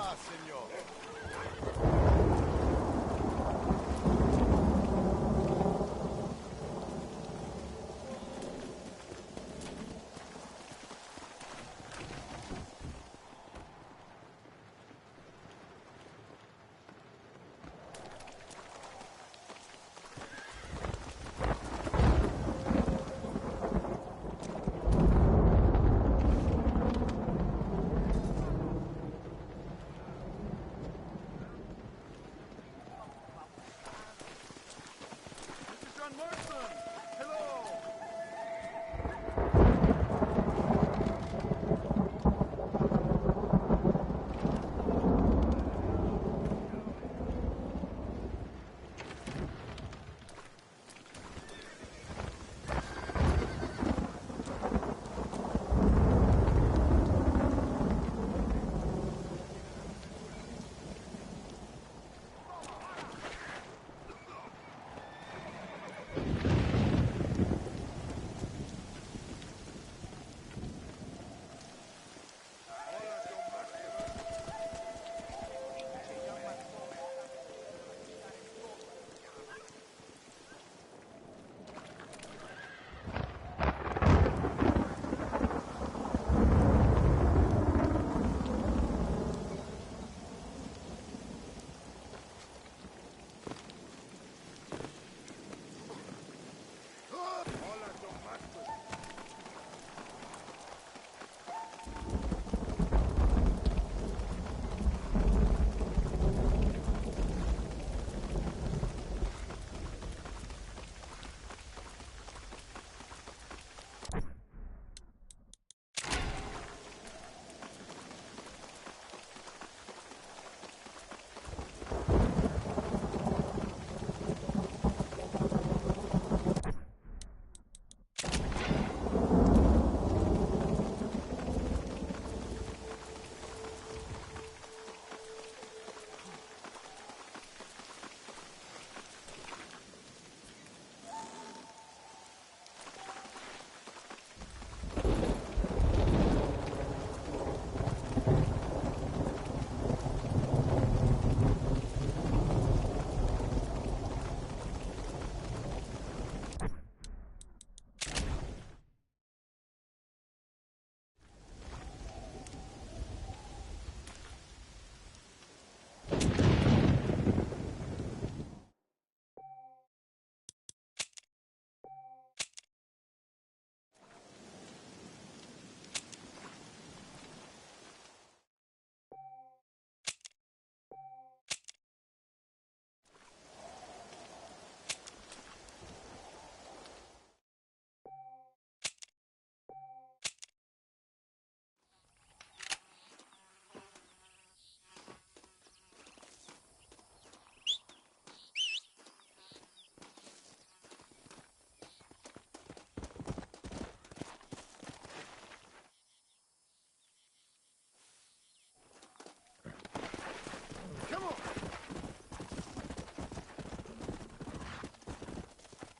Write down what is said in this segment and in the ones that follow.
Hola, señor.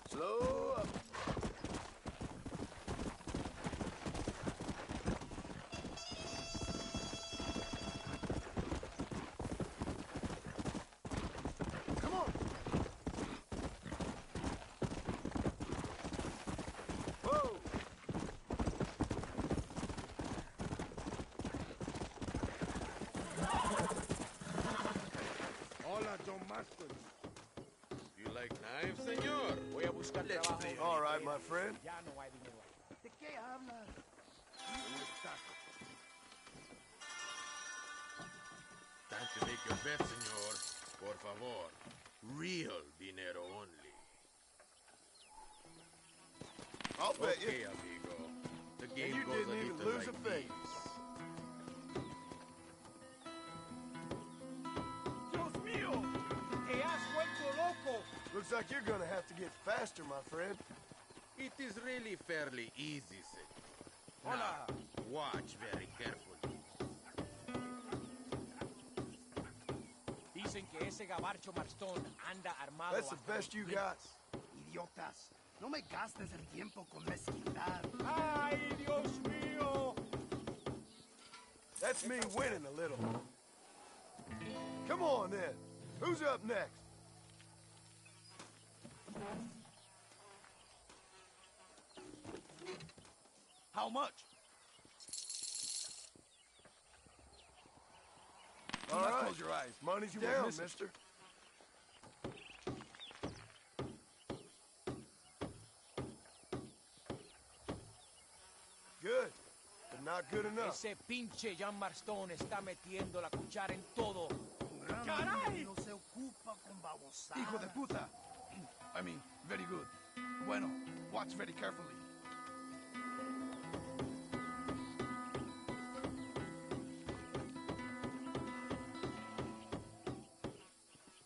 Slow up. Come on. Whoa. Hola, Don Master. You like knives, señor? Voy a buscar trabajo. All right, my friend. Ya no hay dinero ahí. ¿De qué hablas? ¿Dónde estás? Time to make your bet, señor. Por favor. Real dinero only. I'll bet Okay, you. amigo. The And game you goes didn't a even little lose a like face. this. ¡Dios mío! ¡Te has vuelto loco! Looks like you're gonna have to get faster, my friend. It is really fairly easy, senor. Hola. Now, watch very carefully. Dicen que ese gabacho Marstón anda armado. That's the hasta best los you dientes. got. Idiotas, no me gastes el tiempo con mezquindad. ¡Ay, Dios mío! That's me winning a little. Come on, then. Who's up next? How much? All Not right. close your eyes. Money's You won't down, miss it. mister. Good, but not good enough. Ese pinche Jan Marston está metiendo la cuchara en todo. ¡Caray! No se ocupa con babosadas. Hijo de puta. I mean, very good. Bueno, watch very carefully.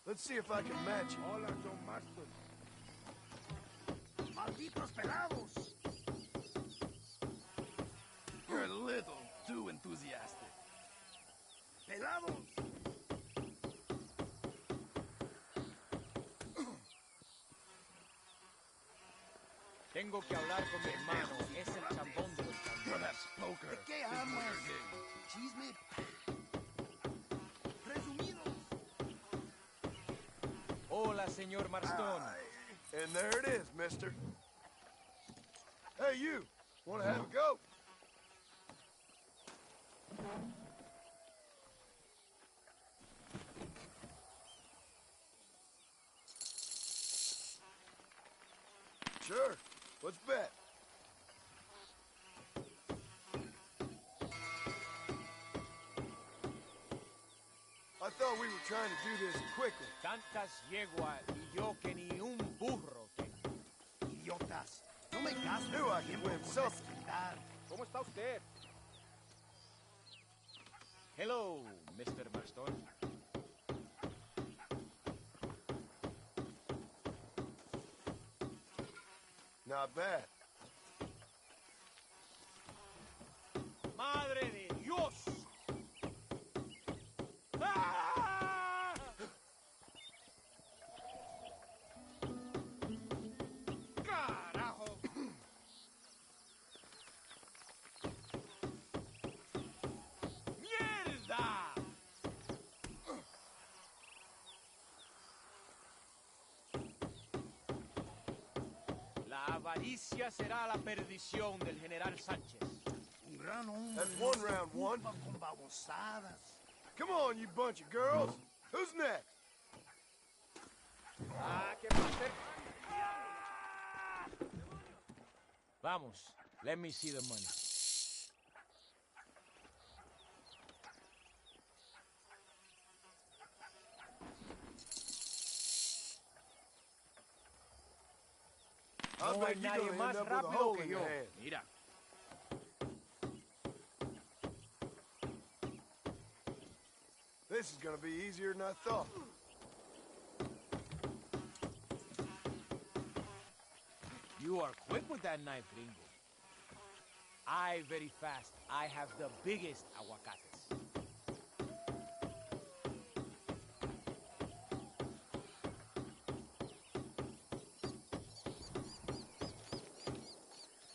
Let's see if I can match you. Hola, John Marston. ¡Malditos pelados! You're a little too enthusiastic. ¡Pelados! Tengo que hablar con mi hermano. Es el chambón de los chambones. Perhaps poker. ¿De qué is hablas? more your game. Chisme. Resumido. Hola, señor Marston. And there it is, mister. Hey, you. Want to have a go? Sure. Let's bet. I thought we were trying to do this quickly. Tantas yeguas y yo que ni un burro tengo. Idiotas. No me gastes Knew I el could tiempo win con something. desquitar. ¿Cómo está usted? Hello, Mr. Marston. Not bad. ¡Madre de Dios! ¡Ah! ¡Carajo! ¡Mierda! La avaricia será la perdición del general Sánchez. Un gran hombre. That's no one se round one. ocupa con babosadas. Come on, you bunch of girls. Who's next? Ah, ¿qué va a hacer? Vamos, let me see the money. I No bet hay you're nadie gonna más end up with a rápido hole que in yo. your hand. Mira, This is gonna be easier than I thought. you are quick with that knife, gringo. I very fast. I have the biggest aguacates.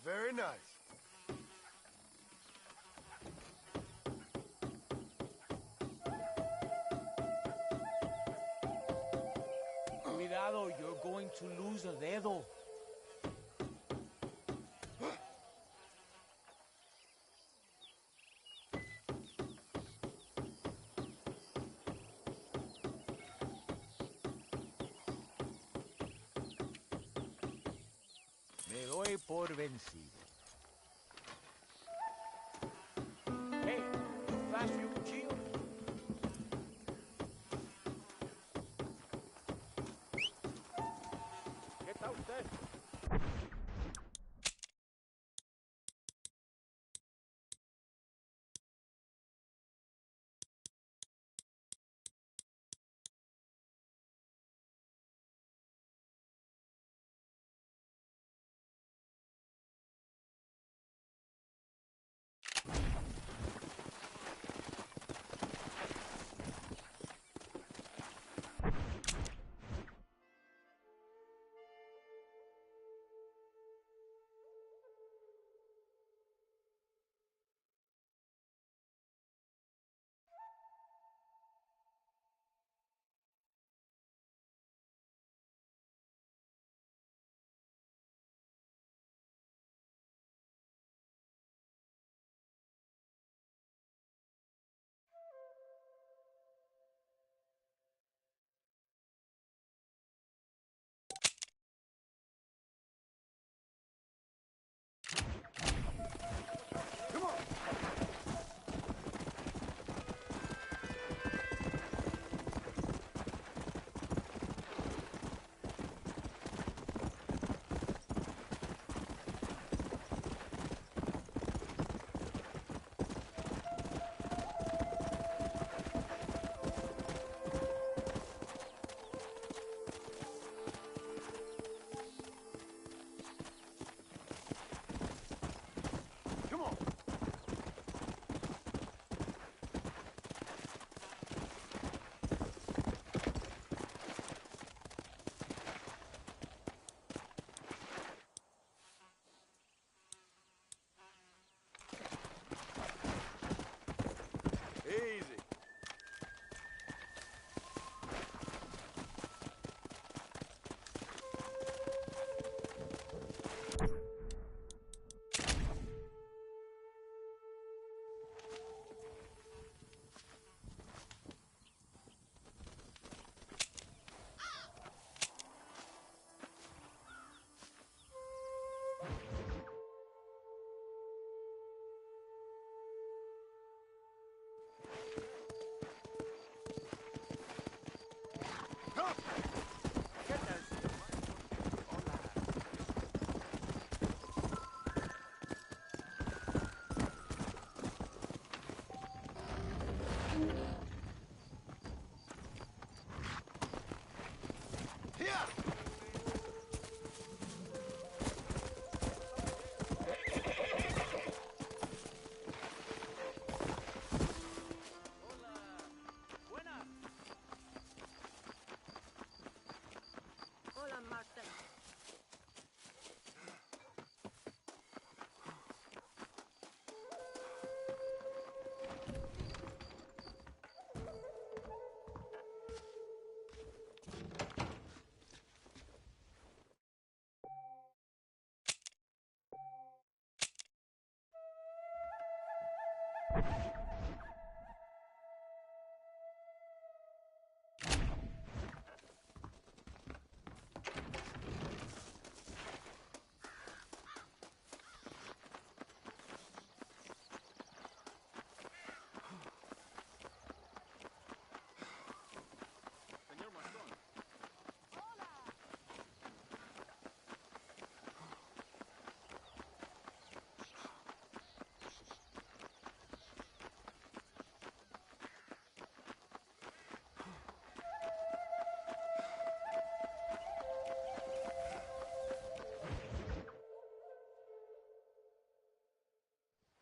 Very nice. Cuidado, you're going to lose a dedo. Me doy por vencido. Hey, you flash your cuchillo? ¿Qué tal usted?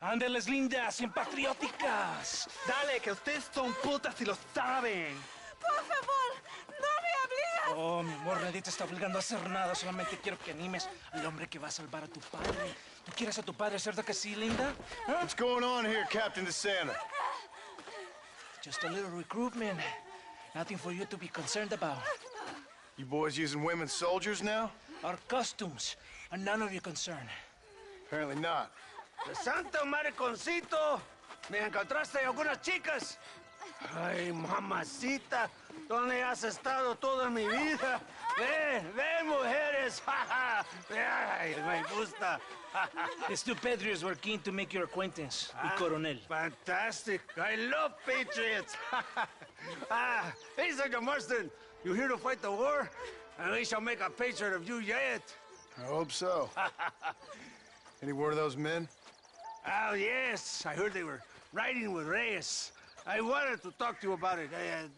Ándeles, lindas, bien patrióticas. Dale, que ustedes son putas y lo saben. Por favor, no me obligas. Oh, mi amor, nadie te está obligando a hacer nada. Solamente quiero que animes al hombre que va a salvar a tu padre. ¿Tú quieres a tu padre, cierto que sí, linda? ¿Ah? What's going on here, Captain DeSanta? Just a little recruitment. Nothing for you to be concerned about. You boys using women soldiers now? Our costumes are none of your concern. Apparently not. ¡Santo mariconcito! ¿Me encontraste algunas chicas? Ay, mamacita, ¿dónde has estado toda mi vida? ¡Ven, mujeres! ¡Ay, me gusta! These two patriots were keen to make your acquaintance, mi coronel. Fantastic! I love patriots! Hey, Sergeant Marston, you here to fight the war? And we shall make a patriot of you yet. I hope so. Any word of those men? Oh, yes. I heard they were riding with Reyes. I wanted to talk to you about it.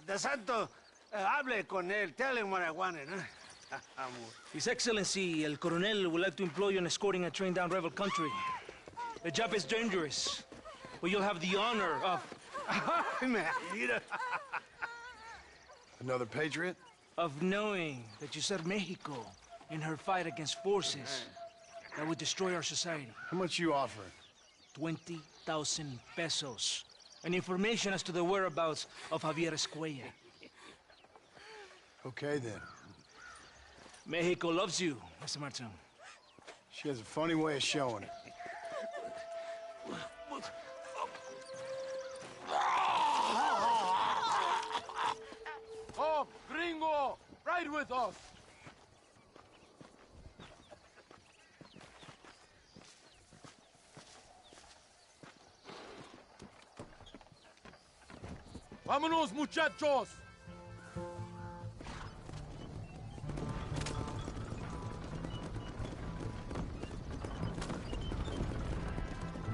De Santo, hable con él. Tell him what I wanted, huh? His Excellency, El Coronel, would like to employ you in escorting a train down rebel country. The job is dangerous, but you'll have the honor of... Another patriot? of knowing that you served Mexico in her fight against forces that would destroy our society. How much you offering? 20,000 pesos. And information as to the whereabouts of Javier Escuella. Okay, then. Mexico loves you, Mr. Martin. She has a funny way of showing it. Oh, gringo! Ride with us! Vámonos, muchachos!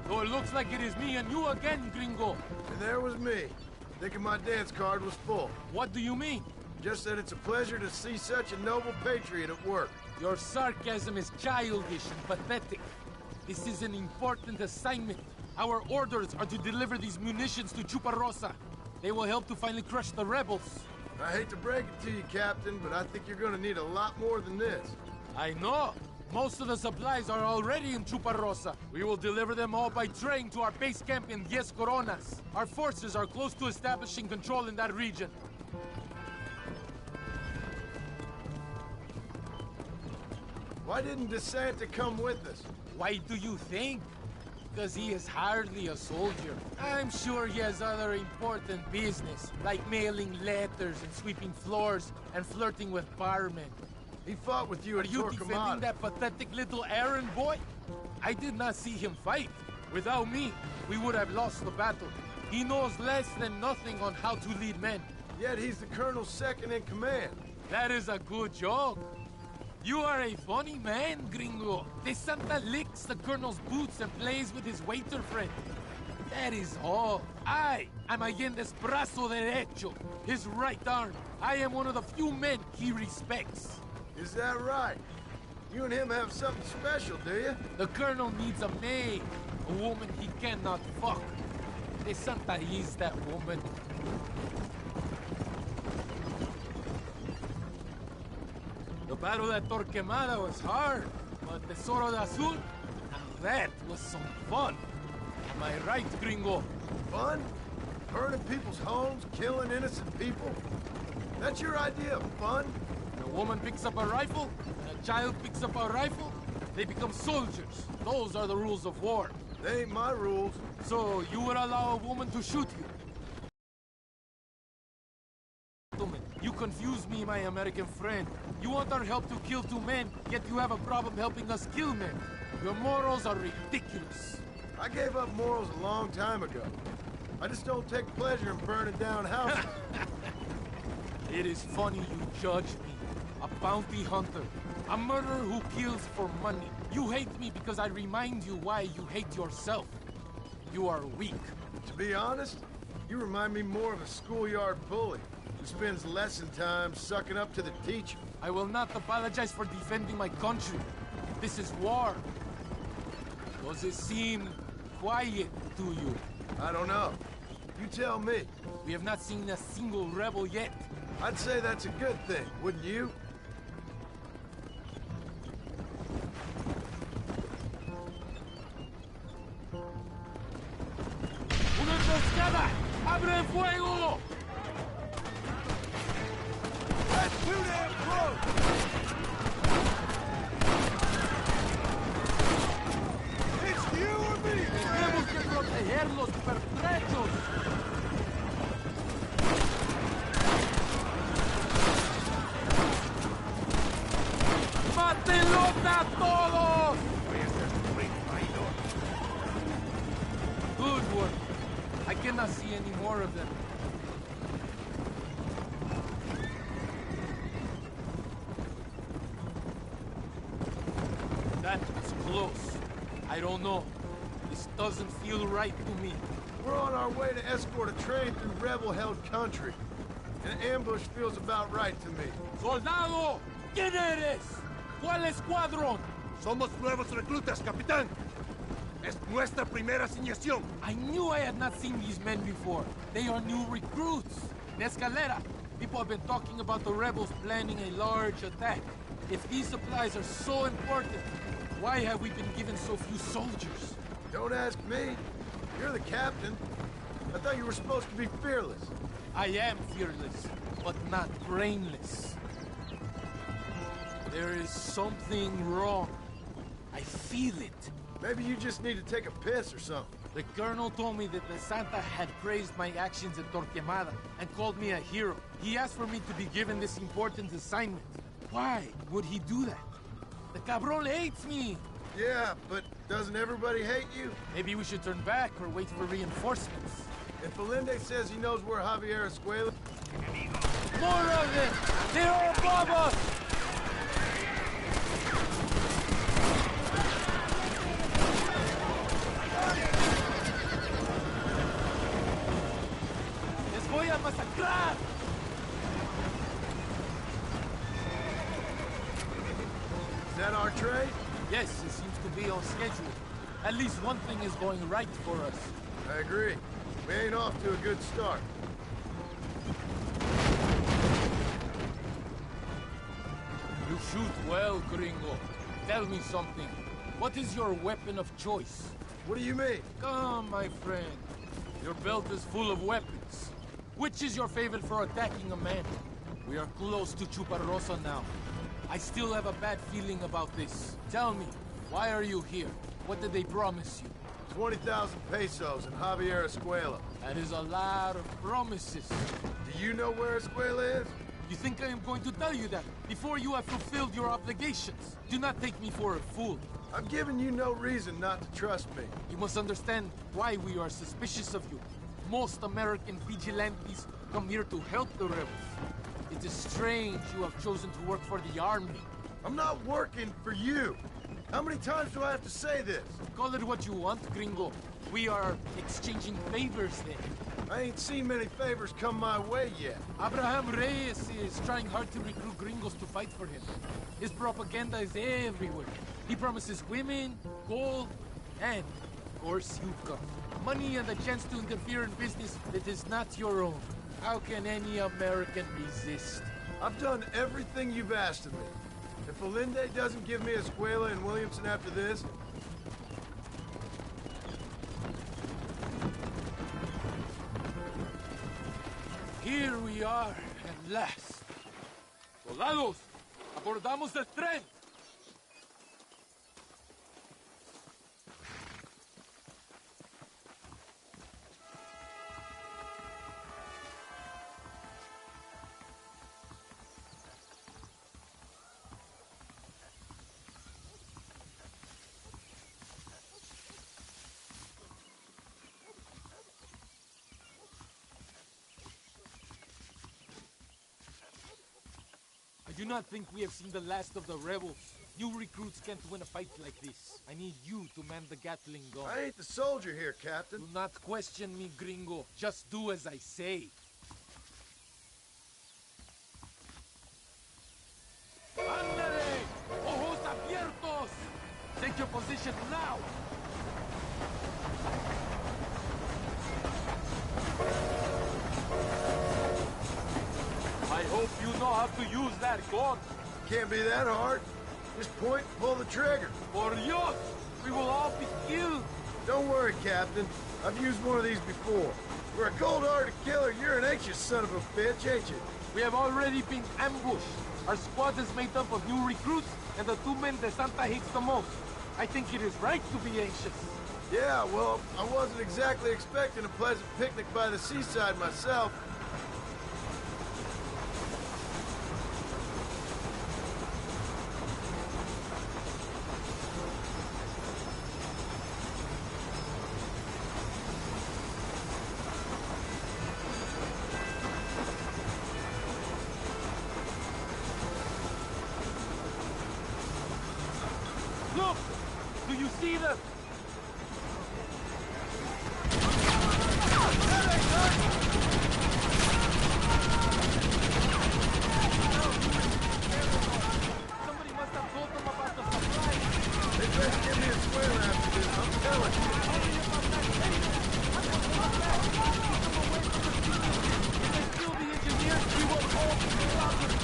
So it looks like it is me and you again, gringo. And there was me, thinking my dance card was full. What do you mean? Just that it's a pleasure to see such a noble patriot at work. Your sarcasm is childish and pathetic. This is an important assignment. Our orders are to deliver these munitions to Chuparosa. They will help to finally crush the rebels. I hate to break it to you, Captain, but I think you're gonna need a lot more than this. I know. Most of the supplies are already in Chuparosa. We will deliver them all by train to our base camp in 10 Coronas. Our forces are close to establishing control in that region. Why didn't DeSanta come with us? Why do you think? Because he is hardly a soldier. I'm sure he has other important business, like mailing letters and sweeping floors and flirting with barmen. He fought with you Are at you defending Torquemada. that pathetic little errand boy? I did not see him fight. Without me, we would have lost the battle. He knows less than nothing on how to lead men. Yet he's the colonel's second in command. That is a good joke. You are a funny man, gringo. De Santa licks the colonel's boots and plays with his waiter friend. That is all. I am Allende's brazo derecho, his right arm. I am one of the few men he respects. Is that right? You and him have something special, do you? The colonel needs a maid, a woman he cannot fuck. De Santa is that woman. The battle at Torquemada was hard, but Tesoro de Azul, and that was some fun. Am I right, gringo? Fun? Burning people's homes, killing innocent people? That's your idea of fun? When a woman picks up a rifle, and a child picks up a rifle, they become soldiers. Those are the rules of war. They ain't my rules. So, you would allow a woman to shoot you? You confuse me, my American friend. You want our help to kill 2 men, yet you have a problem helping us kill men. Your morals are ridiculous. I gave up morals a long time ago. I just don't take pleasure in burning down houses. It is funny you judge me. A bounty hunter. A murderer who kills for money. You hate me because I remind you why you hate yourself. You are weak. To be honest, you remind me more of a schoolyard bully who spends lesson time sucking up to the teacher. I will not apologize for defending my country. This is war. Does it seem quiet to you? I don't know. You tell me. We have not seen a single rebel yet. I'd say that's a good thing, wouldn't you? ¡Una emboscada! ¡Abre fuego! That's too damn close! It's you or me! ¡Tenemos que proteger los pertrechos! ¡Mátenlos a todos! Good work. I cannot see any more of them. That was close. I don't know. This doesn't feel right to me. We're on our way to escort a train through rebel-held country. An ambush feels about right to me. ¡Soldado! ¿Quién eres? ¿Cuál escuadrón? Somos nuevos reclutas, capitán. Es nuestra primera asignación. I knew I had not seen these men before. They are new recruits. In Escalera, people have been talking about the rebels planning a large attack. If these supplies are so important, why have we been given so few soldiers? Don't ask me. You're the captain. I thought you were supposed to be fearless. I am fearless, but not brainless. There is something wrong. I feel it. Maybe you just need to take a piss or something. The colonel told me that the Santa had praised my actions at Torquemada and called me a hero. He asked for me to be given this important assignment. Why would he do that? The cabron hates me. Yeah, but doesn't everybody hate you? Maybe we should turn back or wait for reinforcements. If Allende says he knows where Javier Escuela... More of them! They're above us! ¡Les voy a masacrar! Is that our train? Yes, it seems to be on schedule. At least one thing is going right for us. I agree. We ain't off to a good start. You shoot well, gringo. Tell me something. What is your weapon of choice? What do you mean? Come, my friend. Your belt is full of weapons. Which is your favorite for attacking a man? We are close to Chuparrosa now. I still have a bad feeling about this. Tell me, why are you here? What did they promise you? 20,000 pesos in Javier Escuela. That is a lot of promises. Do you know where Escuela is? You think I am going to tell you that before you have fulfilled your obligations? Do not take me for a fool. I'm giving you no reason not to trust me. You must understand why we are suspicious of you. Most American vigilantes come here to help the rebels. It is strange you have chosen to work for the army. I'm not working for you. How many times do I have to say this? Call it what you want, gringo. We are exchanging favors then. I ain't seen many favors come my way yet. Abraham Reyes is trying hard to recruit gringos to fight for him. His propaganda is everywhere. He promises women, gold, and, of course, Yucca. Money and the chance to interfere in business that is not your own. How can any American resist? I've done everything you've asked of me. If Allende doesn't give me Escuela and Williamson after this... Here we are, at last. Soldados, abordamos el tren. I do not think we have seen the last of the rebels. New recruits can't win a fight like this. I need you to man the Gatling gun. I ain't the soldier here, Captain. Do not question me, gringo. Just do as I say. ¡Ándale! ¡Ojos abiertos! Take your position now! I hope you know how to use that gun. Can't be that hard. Just point and pull the trigger. Por Dios! We will all be killed! Don't worry, Captain. I've used one of these before. For a cold-hearted killer, you're an anxious son of a bitch, ain't you? We have already been ambushed. Our squad is made up of new recruits, and the two men De Santa hates the most. I think it is right to be anxious. Yeah, well, I wasn't exactly expecting a pleasant picnic by the seaside myself. Look! Do you see them? Somebody must have told them about the supply. They better give me a square after this, I'm telling you. If they steal the engineers, we will all be slaughtered.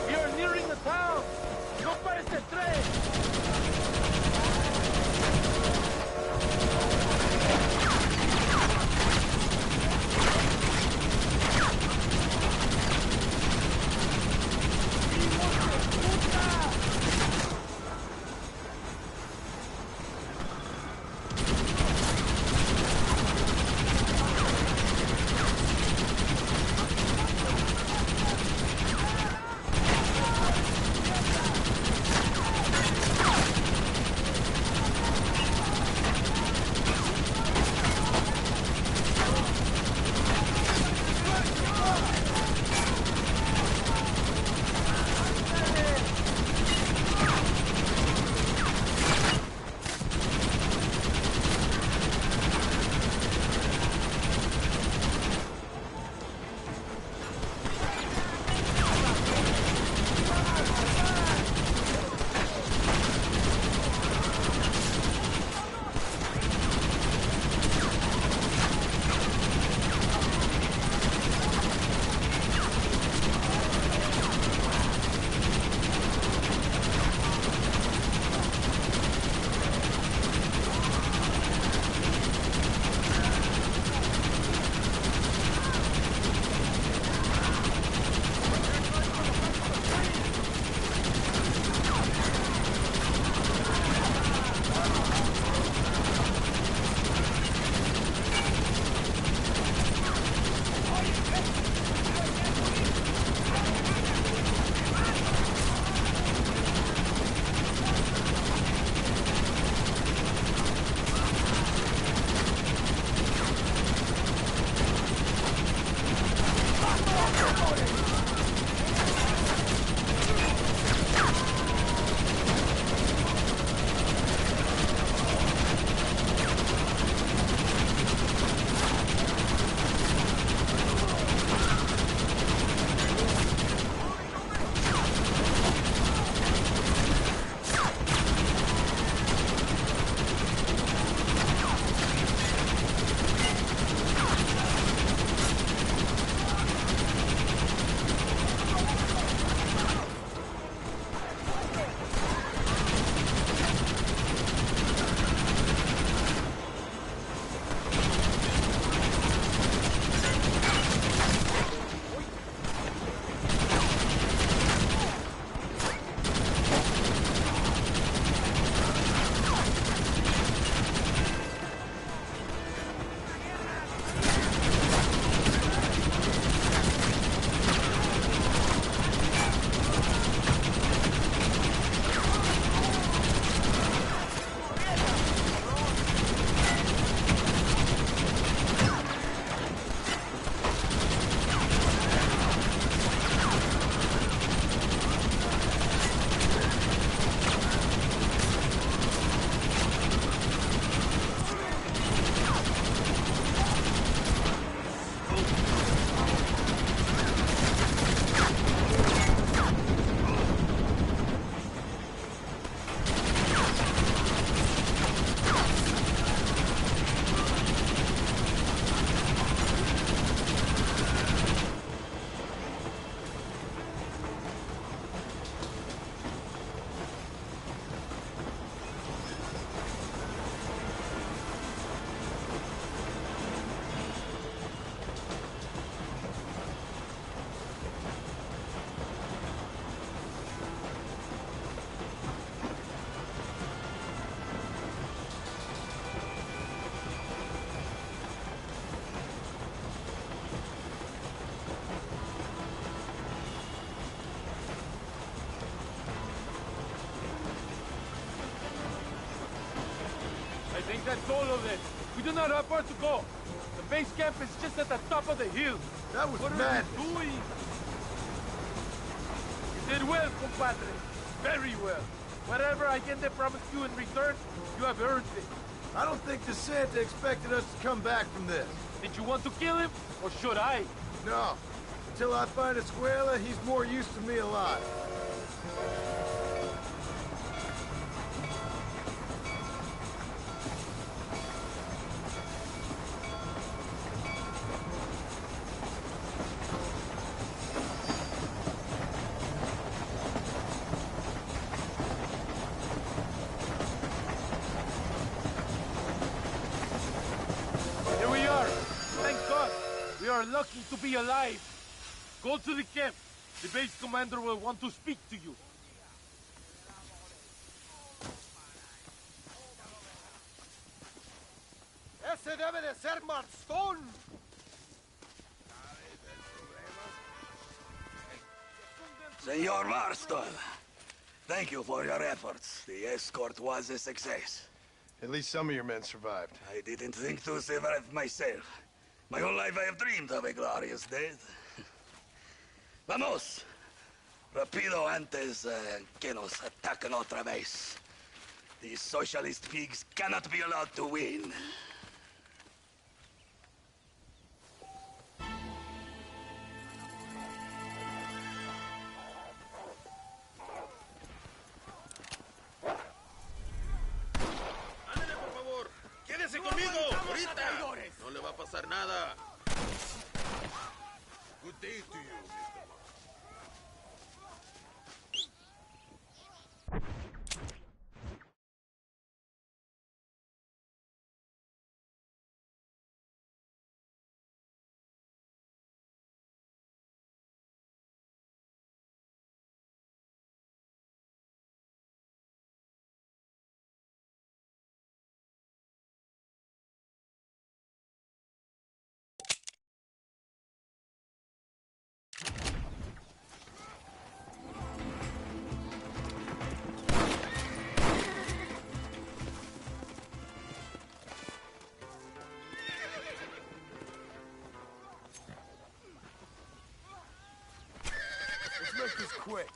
We are nearing the town! No pares el tren! That's all of it. We do not have far to go. The base camp is just at the top of the hill. That was What are madness. you doing? You did well, compadre. Very well. Whatever Allende promised you in return, you have earned it. I don't think DeSanta expected us to come back from this. Did you want to kill him, or should I? No. Until I find Escuela, he's more used to me alive. Here we are. Thank God. We are lucky to be alive. Go to the camp. The base commander will want to speak to you. ¡Ese debe de ser Marston! Senor Marston, thank you for your efforts. The escort was a success. At least some of your men survived. I didn't think to survive myself. My whole life I have dreamed of a glorious death. Vamos! Rapido antes que nos ataquen otra vez. These socialist pigs cannot be allowed to win. Ándale, por favor. Quédese conmigo. Ahorita. No le va a pasar nada. Good day to you, Mr. Let's make this quick.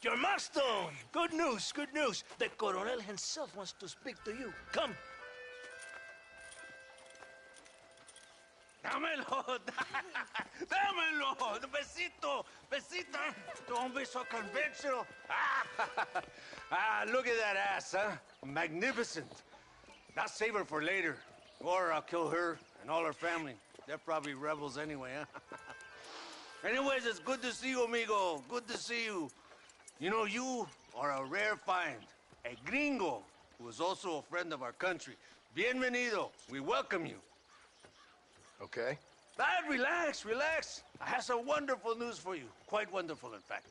Your milestone! Good news, good news. The Coronel himself wants to speak to you. Come. Dámelo! Dámelo! Besito! Besito! Don't be so conventional. Look at that ass, huh? Magnificent. I'll save her for later. Or I'll kill her and all her family. They're probably rebels anyway, huh? Anyways, it's good to see you, amigo. Good to see you. You know, you are a rare find. A gringo who is also a friend of our country. Bienvenido. We welcome you. Okay. Relax, relax. I have some wonderful news for you. Quite wonderful, in fact.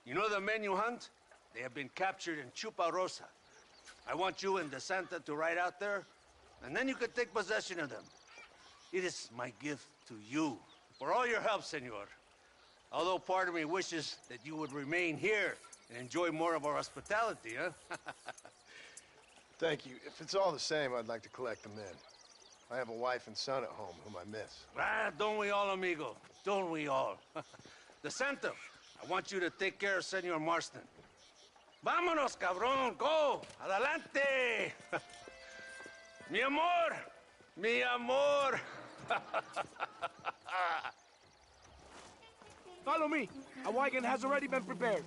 You know the men you hunt? They have been captured in Chuparosa. I want you and DeSanta to ride out there, and then you can take possession of them. It is my gift to you for all your help, senor. Although part of me wishes that you would remain here and enjoy more of our hospitality, huh? Thank you. If it's all the same, I'd like to collect the men. I have a wife and son at home whom I miss. Don't we all, amigo? Don't we all? DeSanta, I want you to take care of Senor Marston. Vámonos, cabrón, go! Adelante! Mi amor! Mi amor! Follow me. A wagon has already been prepared.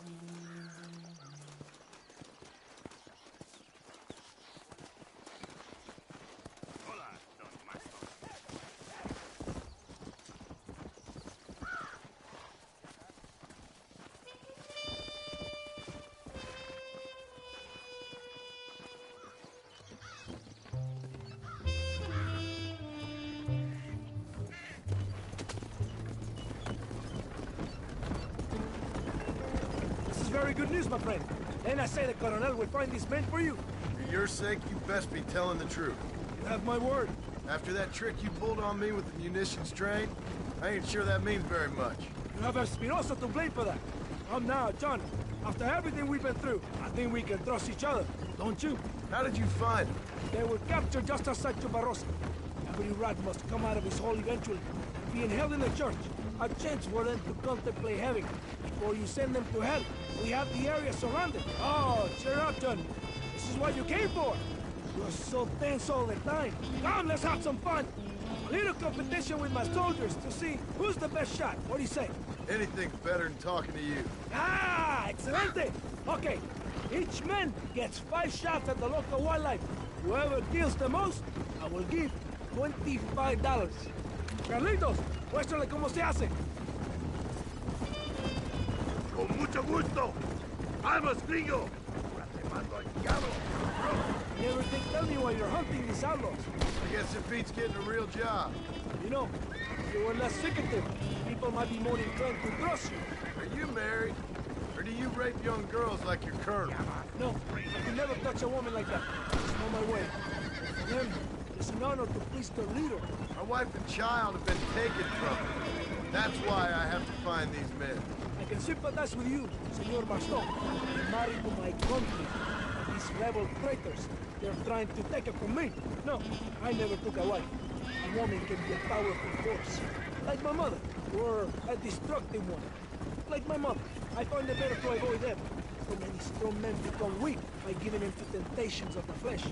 Very good news, my friend. Then I say the Coronel will find these men for you. For your sake, you best be telling the truth. You have my word. After that trick you pulled on me with the munitions train, I ain't sure that means very much. You have Espinosa to blame for that. I'm now, John. After everything we've been through, I think we can trust each other, don't you? How did you find them? They were captured just outside Chuparosa. Every rat must come out of his hole eventually. Being held in the church, a chance for them to contemplate heaven. Before you send them to hell, we have the area surrounded. Oh, cheer up, John. This is what you came for. You're so tense all the time. Come, let's have some fun. A little competition with my soldiers to see who's the best shot. What do you say? Anything's better than talking to you. Ah, excelente. Okay, each man gets 5 shots at the local wildlife. Whoever kills the most, I will give $25. Carlitos, muéstrale cómo se hace. Con mucho gusto. Vamos, gringo. Ahora te mando al diablo. Never think tell me why you're hunting these outlaws. I guess it beats getting a real job. You know, if you were less secretive, people might be more inclined to trust you. Are you married? Or do you rape young girls like your colonel? No, I could never touch a woman like that. It's not my way. For them, it's an honor to please their leader. My wife and child have been taken from me. That's why I have to find these men. I can sympathize with you, Senor Marston. You're married to my country. These rebel traitors, they're trying to take it from me. No, I never took a wife. A woman can be a powerful force. Like my mother, or a destructive one. Like my mother, I find it better to avoid them. So many strong men become weak by giving in to temptations of the flesh.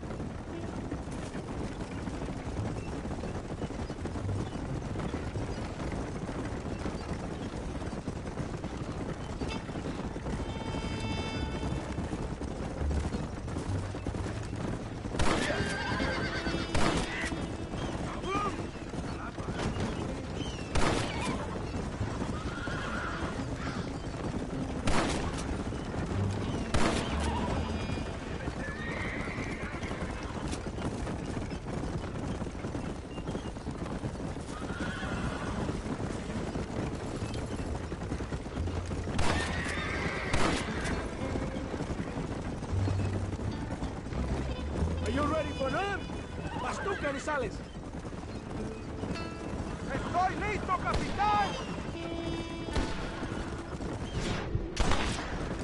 Canizales. ¡Estoy listo, capitán!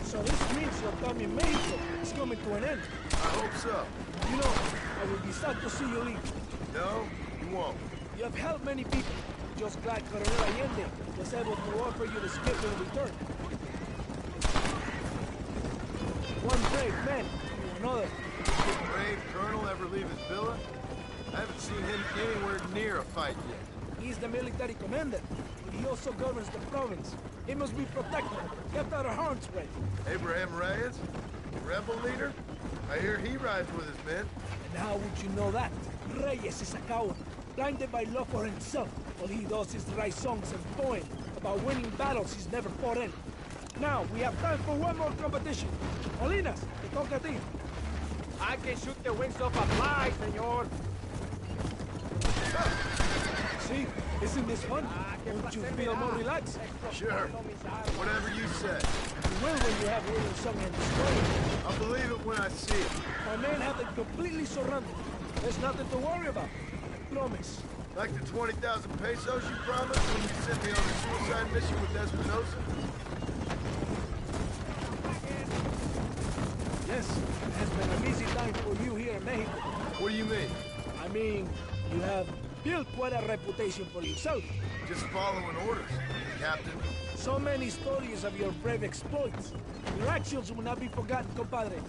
So this means your time in Mexico is coming to an end. I hope so. You know, I will be sad to see you leave. No, you won't. You have helped many people. Just glad Coronel Allende was able to offer you the schedule in return. brave man to another. Did the brave colonel ever leave his villa? I haven't seen him anywhere near a fight yet. He's the military commander, but he also governs the province. He must be protected, kept out of harm's way. Abraham Reyes? Rebel leader? I hear he rides with his men. And how would you know that? Reyes is a coward, blinded by love for himself. All he does is write songs and poems about winning battles he's never fought in. Now, we have time for one more competition. Molinas, te toca a ti. I can shoot the wings off a fly, senor. See? Isn't this fun? Don't you feel more relaxed? Sure. Whatever you say. You will when you have a little song and story. I'll believe it when I see it. My men have it completely surrounded. There's nothing to worry about. I promise. Like the 20,000 pesos you promised when you sent me on a suicide mission with Espinosa? Yes, it has been an easy time for you here in Mexico. What do you mean? I mean, you have built quite a reputation for yourself. Just following orders, Captain. So many stories of your brave exploits. Your actions will not be forgotten, compadre.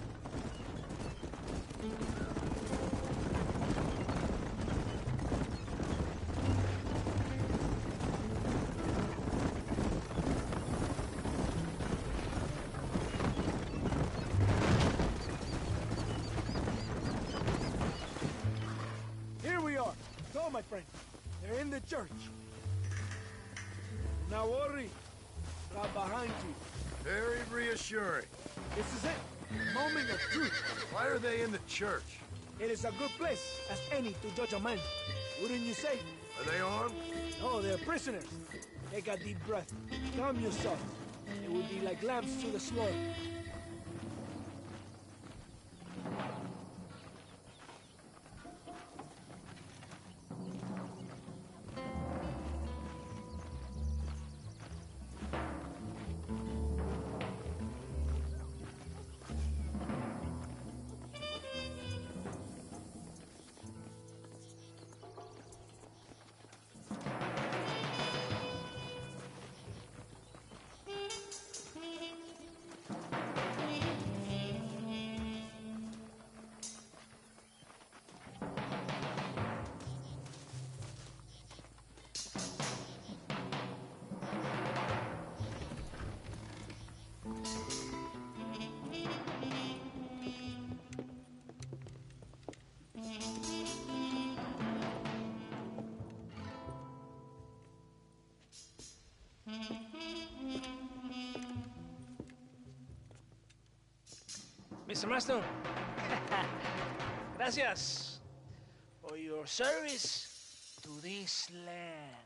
Here we are. Go, my friend. They're in the church. Now worry. Right behind you. Very reassuring. This is it. The moment of truth. Why are they in the church? It is a good place as any to judge a man. Wouldn't you say? Are they armed? No, they're prisoners. Take a deep breath. Calm yourself. They will be like lambs to the slaughter. Mr. Marston, gracias for your service to this land.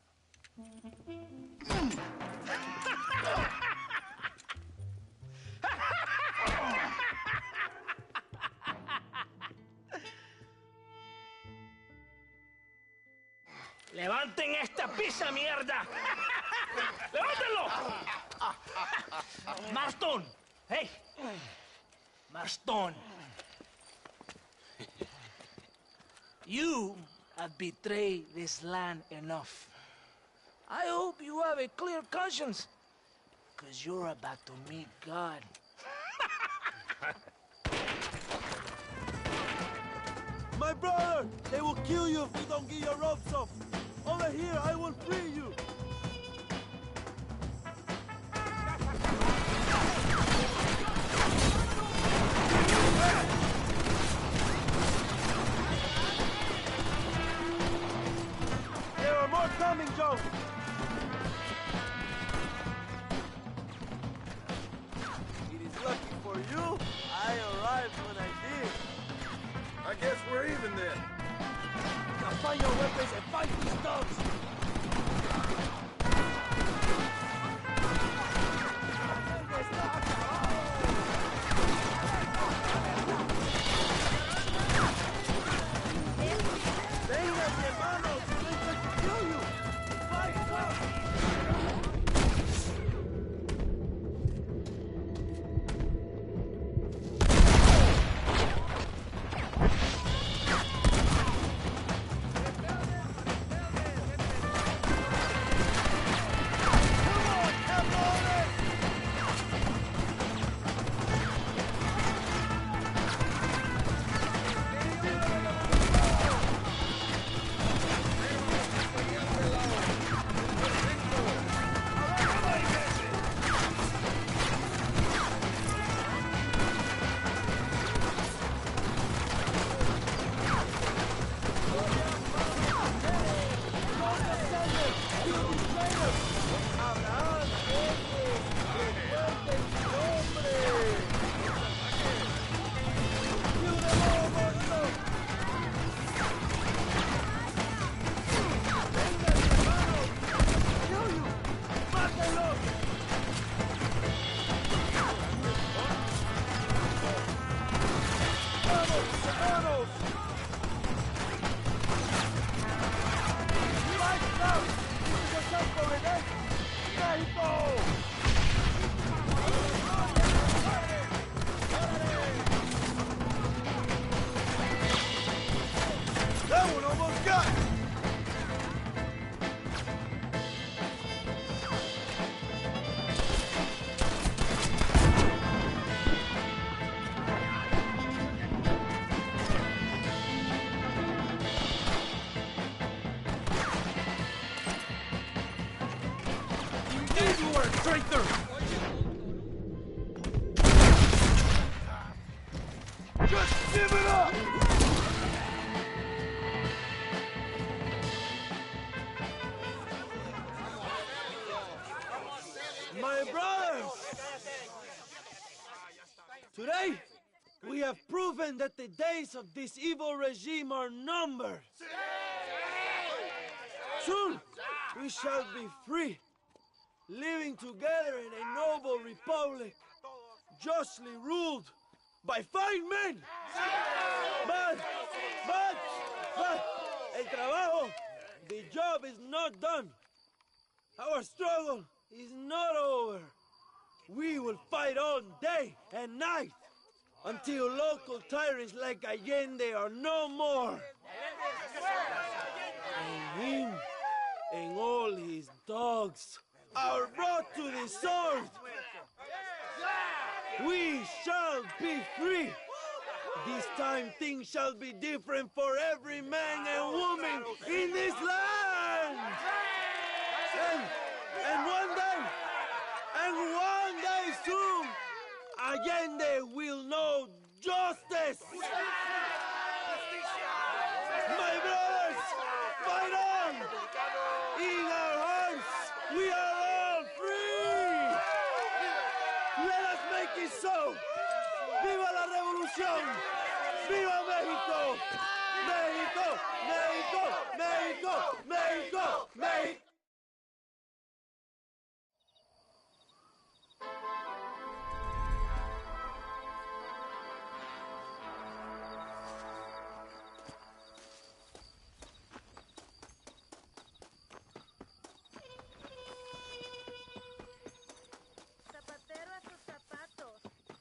¡Levanten esta pizza, mierda! ¡Levántenlo! Marston, hey. Marston, you have betrayed this land enough. I hope you have a clear conscience, because you're about to meet God. My brother, they will kill you if you don't get your ropes off. Over here, I will free you. There are more coming, Joe. It is lucky for you, I arrived when I did. I guess we're even then. Now find your weapons and fight these dogs! Vengan, mi hermano! ¡They try to kill you! Fight, México! That one almost got it! Indeed you are a traitor! Just give it up! My brothers! Today, we have proven that the days of this evil regime are numbered. Soon, we shall be free, living together in a noble republic, justly ruled by fine men. But, el trabajo, the job is not done. Our struggle is not over. We will fight all day and night until local tyrants like Allende are no more. And him and all his dogs are brought to the sword. We shall be free. This time things shall be different for every man and woman in this land. And one day soon, Allende will know justice. My brothers, fight on! In our hearts, we are all free. Let us make it so. ¡Viva la revolución! ¡Viva México! ¡México! ¡México! ¡México! ¡México! ¡México! Zapatero a sus zapatos.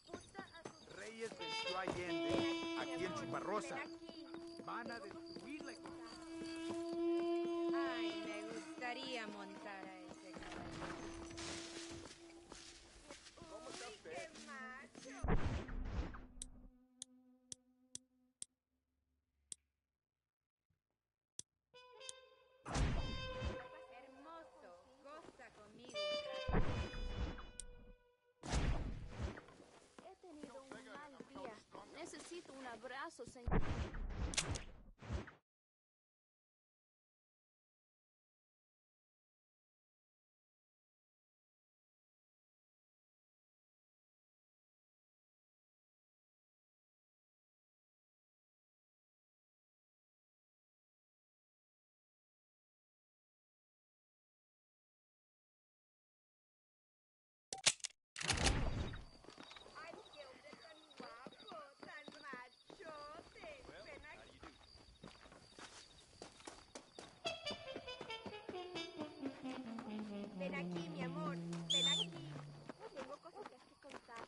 Puta a sus... Reyes venció a Allende, aquí en Chuparrosa. Ven aquí. Van a destruir la economía. Ay, me gustaría montar a ese caballo. Uy, qué macho. Hermoso, goza conmigo un rato. He tenido un mal día. Necesito un abrazo, señor. Ay, qué hombre tan guapo, tan machote. Ven aquí. Ven aquí, mi amor. Ven aquí. Tengo cosas que contar.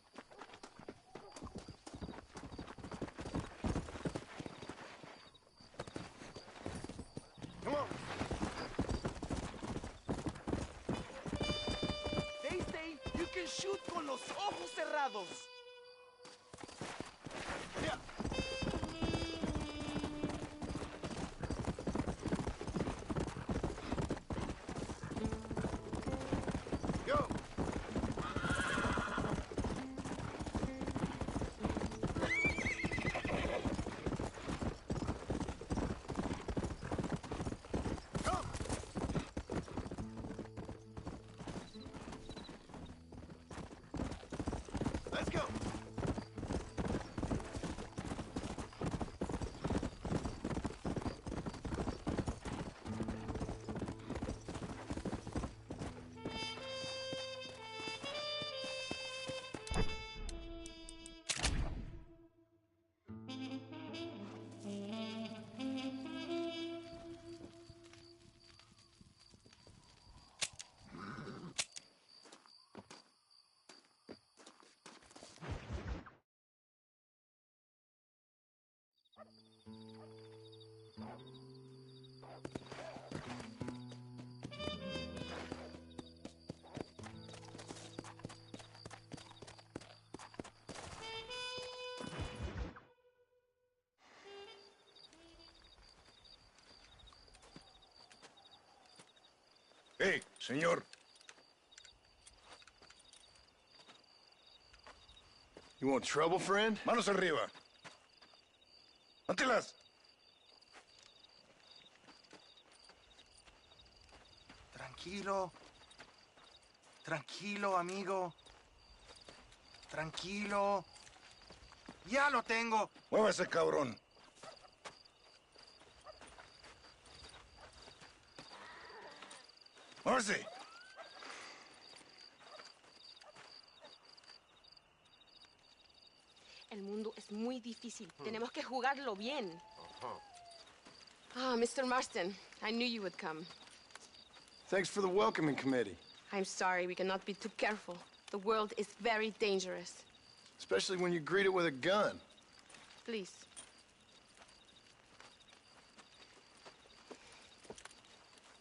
Come on. Stay, you can shoot con los ojos cerrados. Yeah. Go. Come. Let's go. Hey, señor. You want trouble, friend? Manos arriba. Antelas. Tranquilo. Tranquilo, amigo. Tranquilo. Ya lo tengo. Muévase, cabrón. Muévase. El mundo es muy difícil. Tenemos que jugarlo bien. Ah, Mr. Marston, I knew you would come. Thanks for the welcoming committee. I'm sorry, we cannot be too careful. The world is very dangerous. Especially when you greet it with a gun. Please.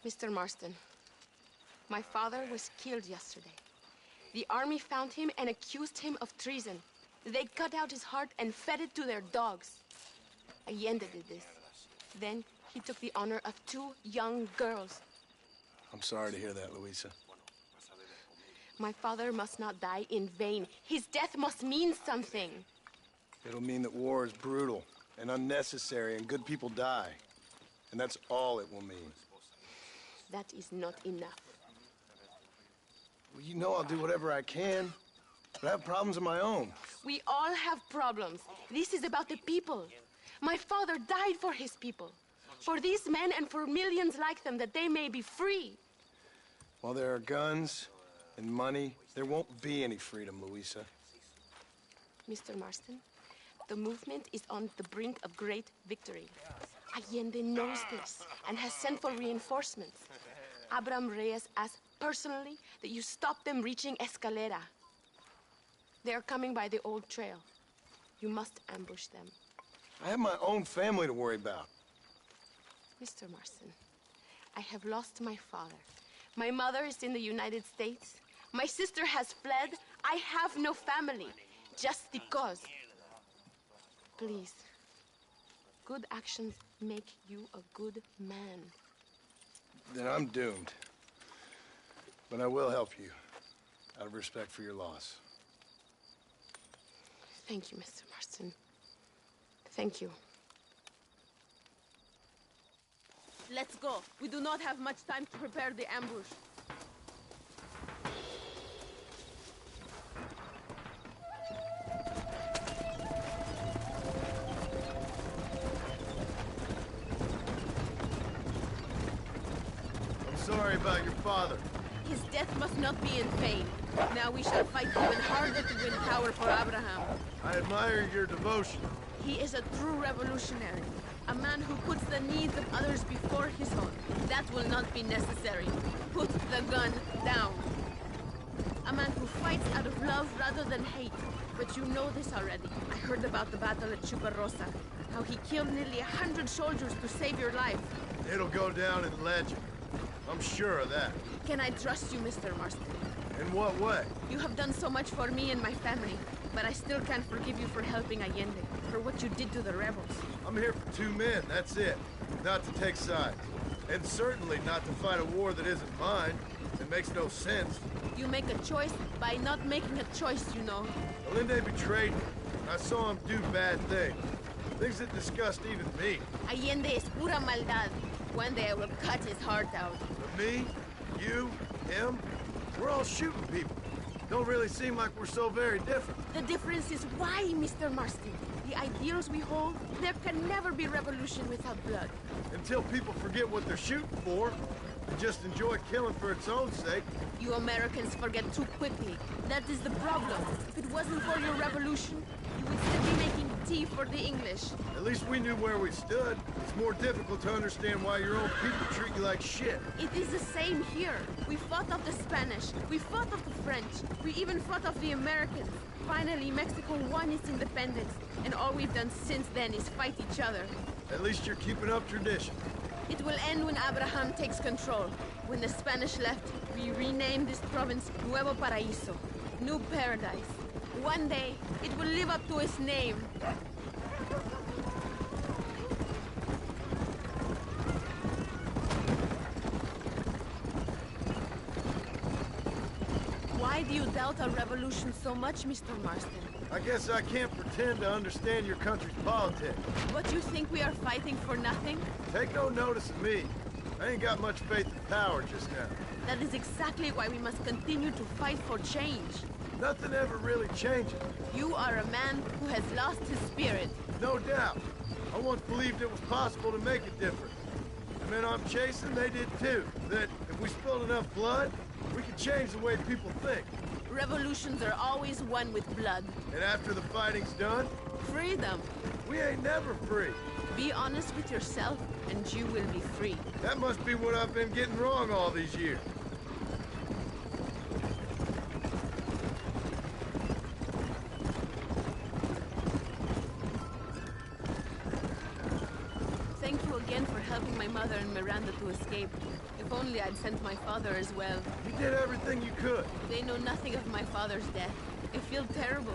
Mr. Marston, my father was killed yesterday. The army found him and accused him of treason. They cut out his heart and fed it to their dogs. Allende did this. Then he took the honor of 2 young girls. I'm sorry to hear that, Luisa. My father must not die in vain. His death must mean something. It'll mean that war is brutal and unnecessary and good people die. And that's all it will mean. That is not enough. Well, you know I'll do whatever I can, but I have problems of my own. We all have problems. This is about the people. My father died for his people. For these men and for millions like them, that they may be free. While there are guns and money, there won't be any freedom, Luisa. Mr. Marston, the movement is on the brink of great victory. Allende knows this and has sent for reinforcements. Abraham Reyes asked personally that you stop them reaching Escalera. They are coming by the old trail. You must ambush them. I have my own family to worry about. Mr. Marston, I have lost my father. My mother is in the United States. My sister has fled. I have no family. Just because. Please. Good actions make you a good man. Then I'm doomed. But I will help you, out of respect for your loss. Thank you, Mr. Marston. Thank you. Let's go. We do not have much time to prepare the ambush. I'm sorry about your father. His death must not be in vain. Now we shall fight even harder to win power for Abraham. I admire your devotion. He is a true revolutionary. A man who puts the needs of others before his own. That will not be necessary. Put the gun down. A man who fights out of love rather than hate. But you know this already. I heard about the battle at Chuparosa. How he killed nearly 100 soldiers to save your life. It'll go down in legend. I'm sure of that. Can I trust you, Mr. Marston? In what way? You have done so much for me and my family. But I still can't forgive you for helping Allende. For what you did to the rebels. I'm here for 2 men, that's it. Not to take sides. And certainly not to fight a war that isn't mine. It makes no sense. You make a choice by not making a choice, you know. Allende betrayed me. I saw him do bad things. Things that disgust even me. Allende es pura maldad. One day I will cut his heart out. But me, you, him, we're all shooting people. Don't really seem like we're so very different. The difference is why, Mr. Marston. The ideals we hold, there can never be revolution without blood. Until people forget what they're shooting for, and just enjoy killing for its own sake. You Americans forget too quickly. That is the problem. If it wasn't for your revolution, you would still be making tea for the English. At least we knew where we stood. It's more difficult to understand why your own people treat you like shit. It is the same here. We fought off the Spanish. We fought off the French. We even fought off the Americans. Finally, Mexico won its independence. And all we've done since then is fight each other. At least you're keeping up tradition. It will end when Abraham takes control. When the Spanish left, we renamed this province Nuevo Paraíso, New Paradise. One day, it will live up to its name. Why do you doubt our revolution so much, Mr. Marston? I guess I can't pretend to understand your country's politics. What, you think we are fighting for nothing? Take no notice of me. I ain't got much faith in power just now. That is exactly why we must continue to fight for change. Nothing ever really changes. You are a man who has lost his spirit. No doubt. I once believed it was possible to make a difference. The men I'm chasing, they did too. That if we spilled enough blood, we could change the way people think. Revolutions are always won with blood. And after the fighting's done? Freedom. We ain't never free. Be honest with yourself, and you will be free. That must be what I've been getting wrong all these years. Thank you again for helping my mother and Miranda to escape. If only I'd sent my father as well. You did everything you could. They know nothing of my father's death. I feel terrible.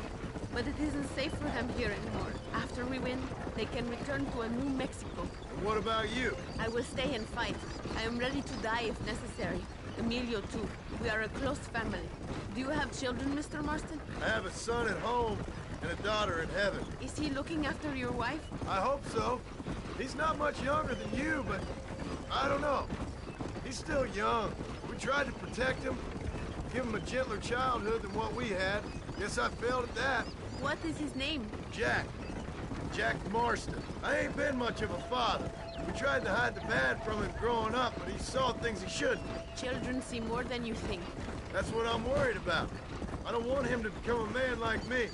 But it isn't safe for them here anymore. After we win, they can return to a new Mexico. And what about you? I will stay and fight. I am ready to die if necessary. Emilio too. We are a close family. Do you have children, Mr. Marston? I have a son at home and a daughter in heaven. Is he looking after your wife? I hope so. He's not much younger than you, but I don't know. He's still young. We tried to protect him, give him a gentler childhood than what we had. Guess I failed at that. What is his name? Jack. Jack Marston. I ain't been much of a father. We tried to hide the bad from him growing up, but he saw things he shouldn't. Children see more than you think. That's what I'm worried about. I don't want him to become a man like me.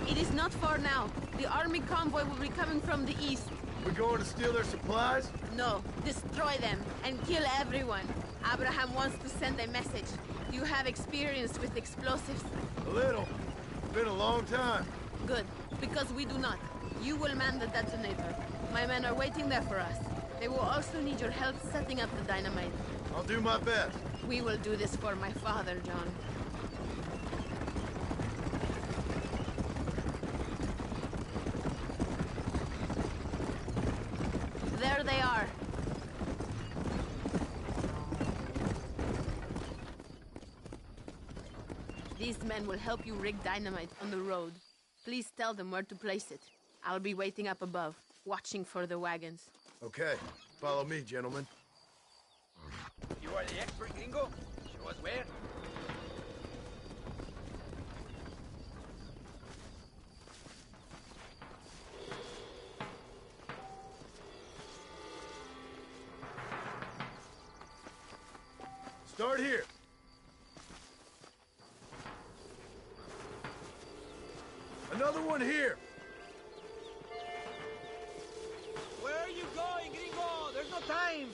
It is not far now. The army convoy will be coming from the east. We going to steal their supplies? No, destroy them and kill everyone. Abraham wants to send a message. Do you have experience with explosives? A little. It's been a long time. Good, because we do not. You will man the detonator. My men are waiting there for us. They will also need your help setting up the dynamite. I'll do my best. We will do this for my father, John. There they are. These men will help you rig dynamite on the road. Please tell them where to place it. I'll be waiting up above, watching for the wagons. Okay. Follow me, gentlemen. You are the expert, gringo? Show us where. Start here. Another one here. Where are you going, gringo? There's no time.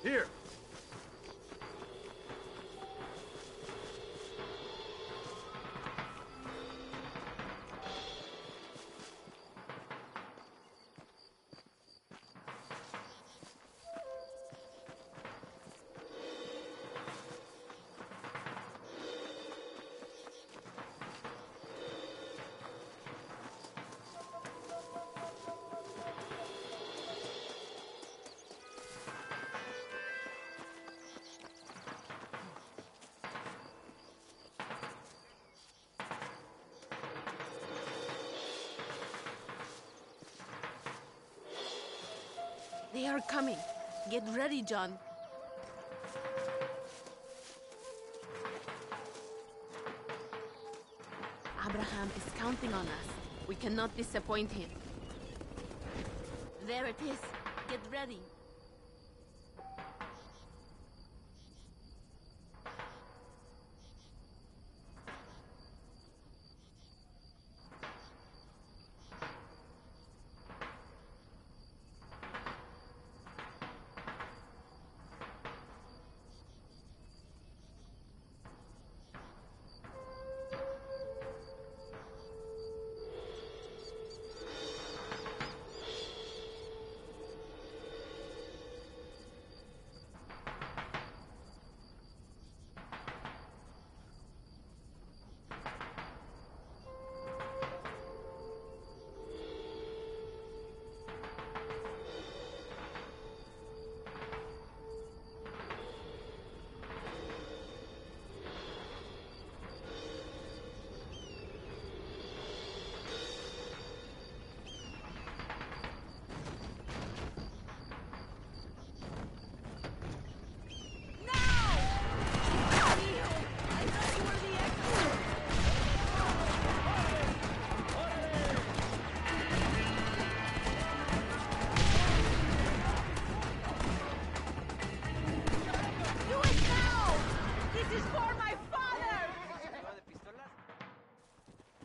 Here. They are coming. Get ready, John. Abraham is counting on us. We cannot disappoint him. There it is. Get ready.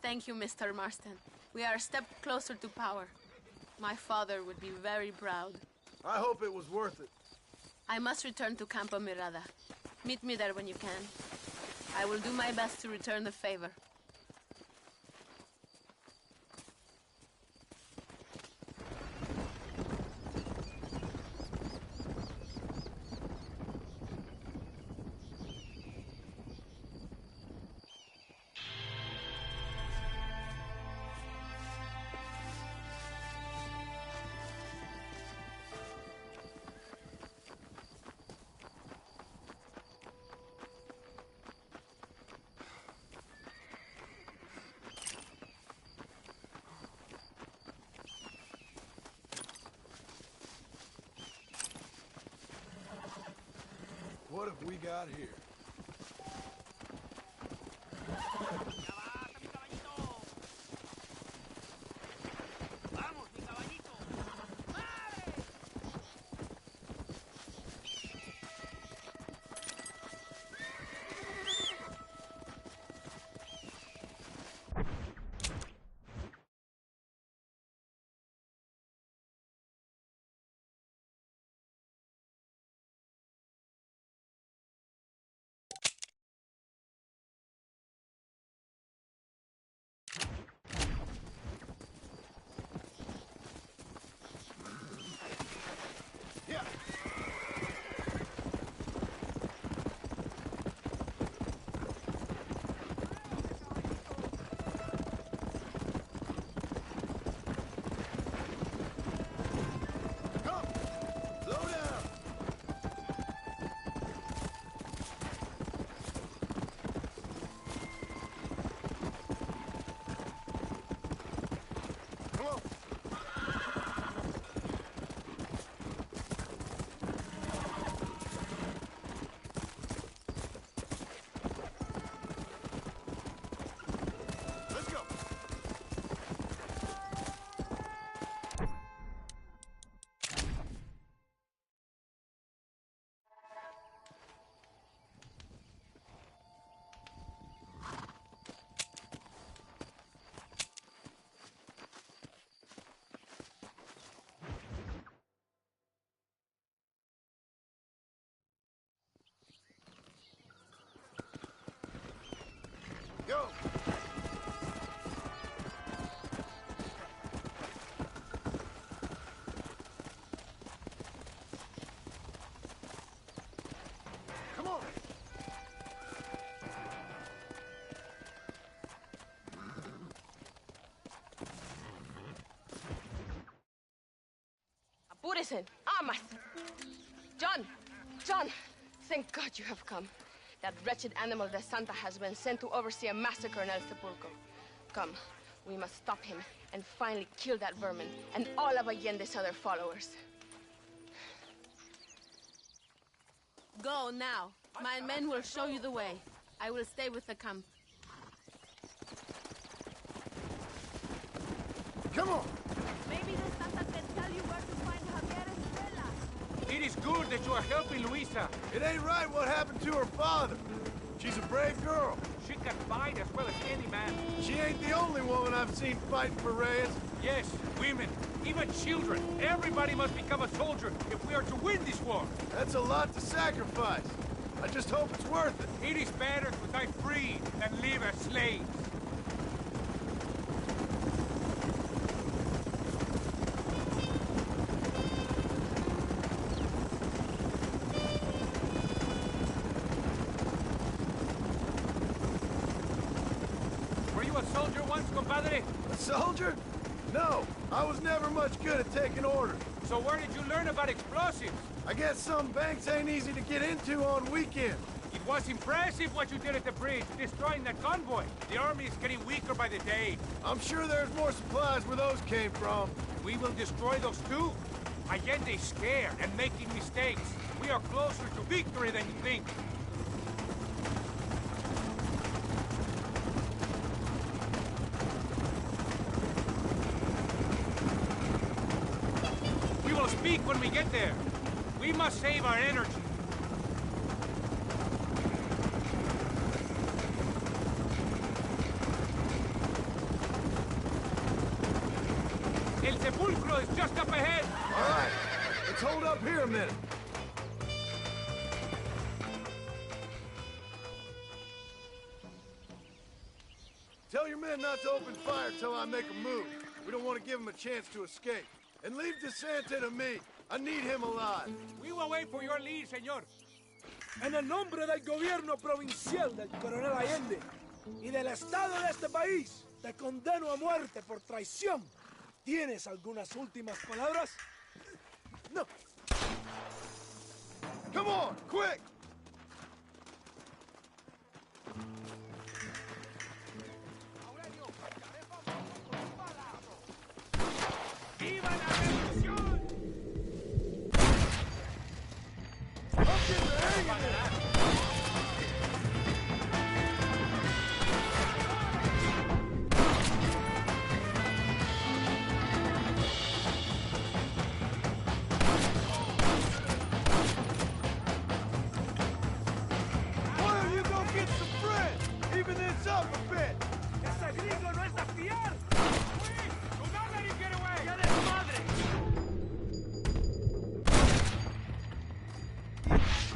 Thank you, Mr. Marston. We are a step closer to power. My father would be very proud. I hope it was worth it. I must return to Campo Mirada. Meet me there when you can. I will do my best to return the favor. What have we got here? Go! Come on! Apúrese! ¡Amas! John! Thank God you have come. That wretched animal de Santa has been sent to oversee a massacre in El Sepulcro. Come, we must stop him and finally kill that vermin and all of Allende's other followers. Go now. My men will show you the way. I will stay with the camp. Come on! Maybe the Santa can tell you where to find Javier Estrella. It is good that you are helping Luisa. It ain't right what happened to her father. She's a brave girl. She can fight as well as any man. She ain't the only woman I've seen fighting for Reyes. Yes, women, even children. Everybody must become a soldier if we are to win this war. That's a lot to sacrifice. I just hope it's worth it. It is better to die free than live as slaves. A soldier? No, I was never much good at taking orders. So where did you learn about explosives? I guess some banks ain't easy to get into on weekends. It was impressive what you did at the bridge, destroying that convoy. The army is getting weaker by the day. I'm sure there's more supplies where those came from. We will destroy those too. Allende's scared and making mistakes. We are closer to victory than you think. Speak when we get there. We must save our energy. here a minute. Tell your men not to open fire till I make a move. We don't want to give them a chance to escape. And leave DeSanta to me. I need him alive. We will wait for your lead, señor. En el nombre del gobierno provincial del coronel Allende y del estado de este país, te condeno a muerte por traición. ¿Tienes algunas últimas palabras? No. Come on, quick! ¡Viva la revolución! Why don't you go get some friends? Even this up a bit. ¡Ese gringo no es de fiar! ¡Do not let him get away! ¡Ya desmadre!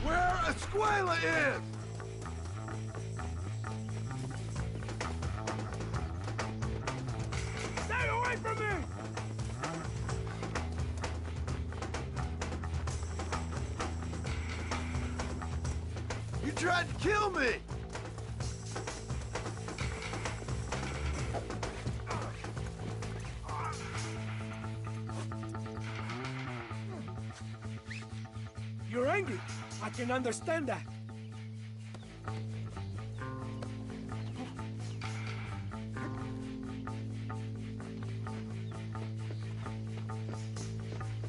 Where Escuela is! Stay away from me! You tried to kill me! You're angry. I can understand that.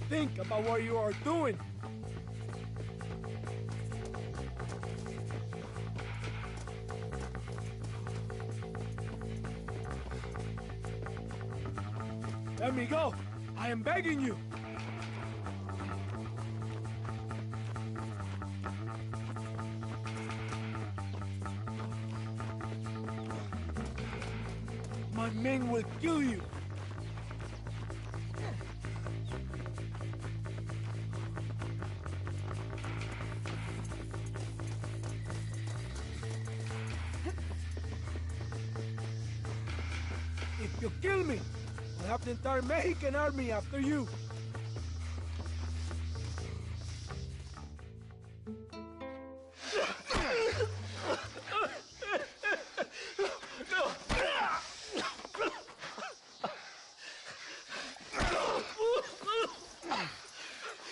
Think about what you are doing. Let me go. I am begging you. My men will kill you. If you kill me, we'll have the entire Mexican army after you.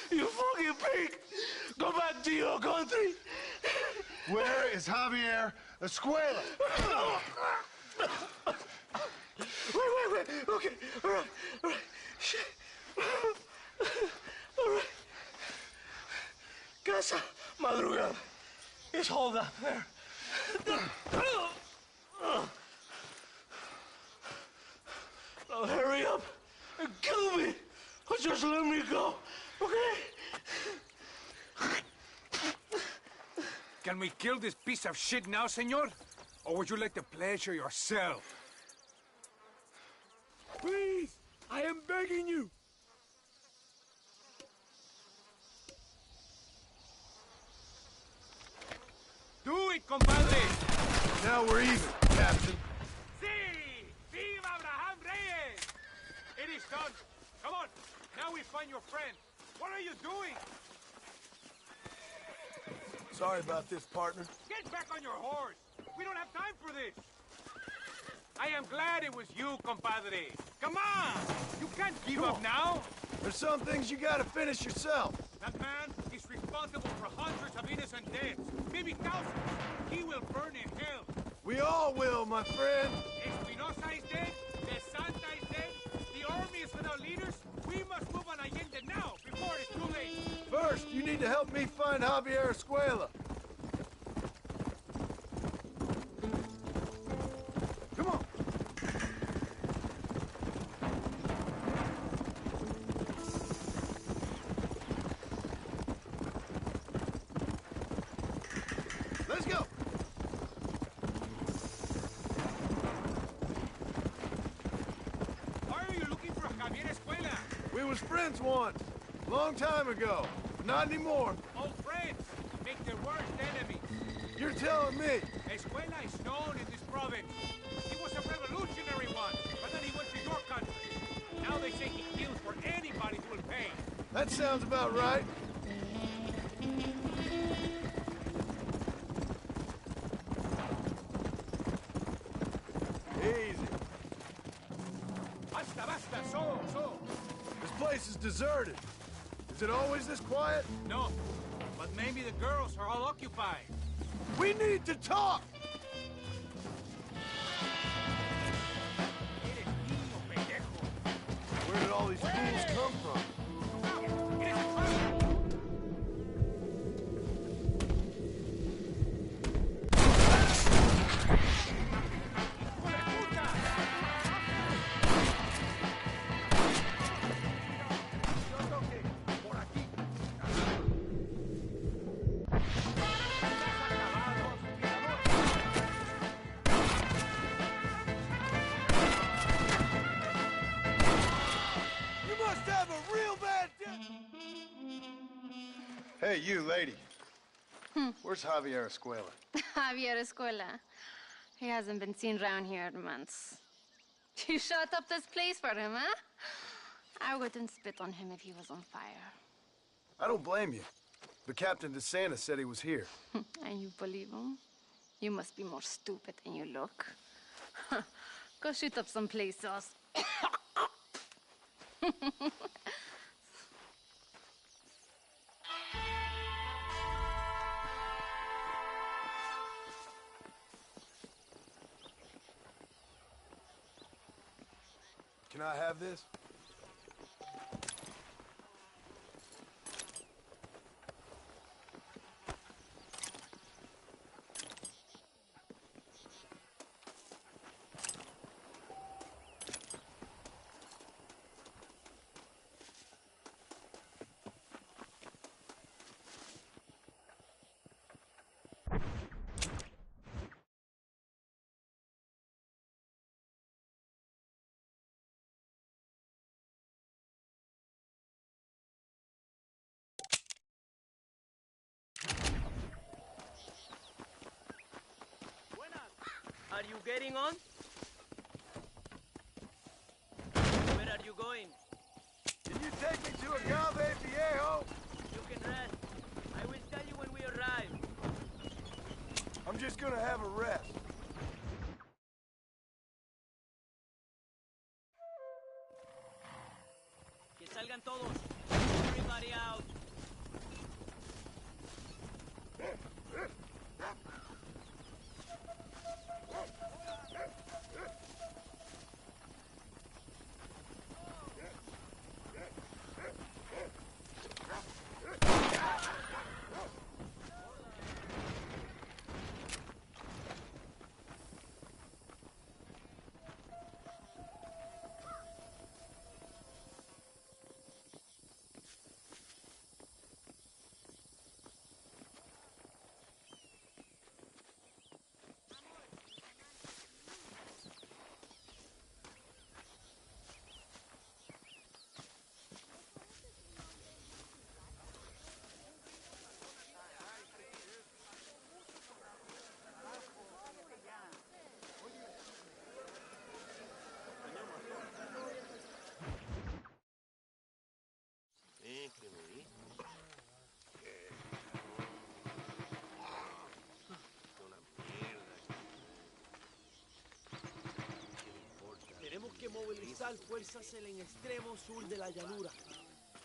You fucking pig! Go back to your country! Where is Javier Escuela? Wait. Okay, all right. Shit. All right. Casa Madrugada. It's hold up there. Now hurry up and kill me. Or just let me go, okay? Can we kill this piece of shit now, senor? Or would you like the pleasure yourself? Please, I am begging you. Do it, compadre! Now we're even, Captain. Sí! Viva Abraham Reyes! It is done. Come on, now we find your friend. What are you doing? Sorry about this, partner. Get back on your horse! We don't have time for this! I am glad it was you, compadre. Come on! You can't give up now! There's some things you gotta finish yourself. That man is responsible for hundreds of innocent deaths, maybe thousands. He will burn in hell. We all will, my friend. Espinosa is dead, De Santa is dead, the army is without leaders. We must move on Allende now, before it's too late. First, you need to help me find Javier Escuela. Come on. Let's go. Why are you looking for Javier Escuela? We was friends once, long time ago. not anymore. Old friends make their worst enemies. You're telling me? Escuela is known in this province. He was a revolutionary once, but then he went to your country. Now they say he kills for anybody who will pay. That sounds about right. Easy. Basta, so. This place is deserted. Is it always this quiet? No, but maybe the girls are all occupied. We need to talk! Where did all these fools come from? Hey, you, lady. Where's Javier Escuela? Javier Escuela. He hasn't been seen around here in months. You shut up this place for him, huh? I wouldn't spit on him if he was on fire. I don't blame you. But Captain DeSantis said he was here. And you believe him? You must be more stupid than you look. Go shoot up someplace else. Can I have this? Are you getting on? Where are you going? Can you take me to Agave Viejo? You can rest. I will tell you when we arrive. I'm just gonna have a rest. Que salgan todos. Everybody out. Tenemos que movilizar fuerzas en el extremo sur de la llanura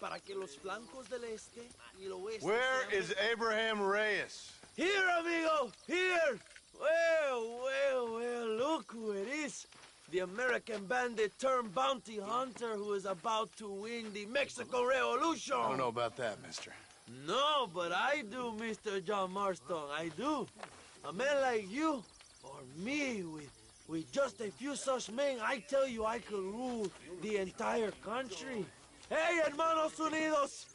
para que los flancos del este y el oeste. Where is Abraham Reyes? Here, amigo! Here! Well, look who it is. The American bandit turned bounty hunter who is about to win the Mexican Revolution. I don't know about that, mister. No, but I do, Mr. John Marston, I do. A man like you, or me, with just a few such men, I tell you I could rule the entire country. Hey, hermanos unidos!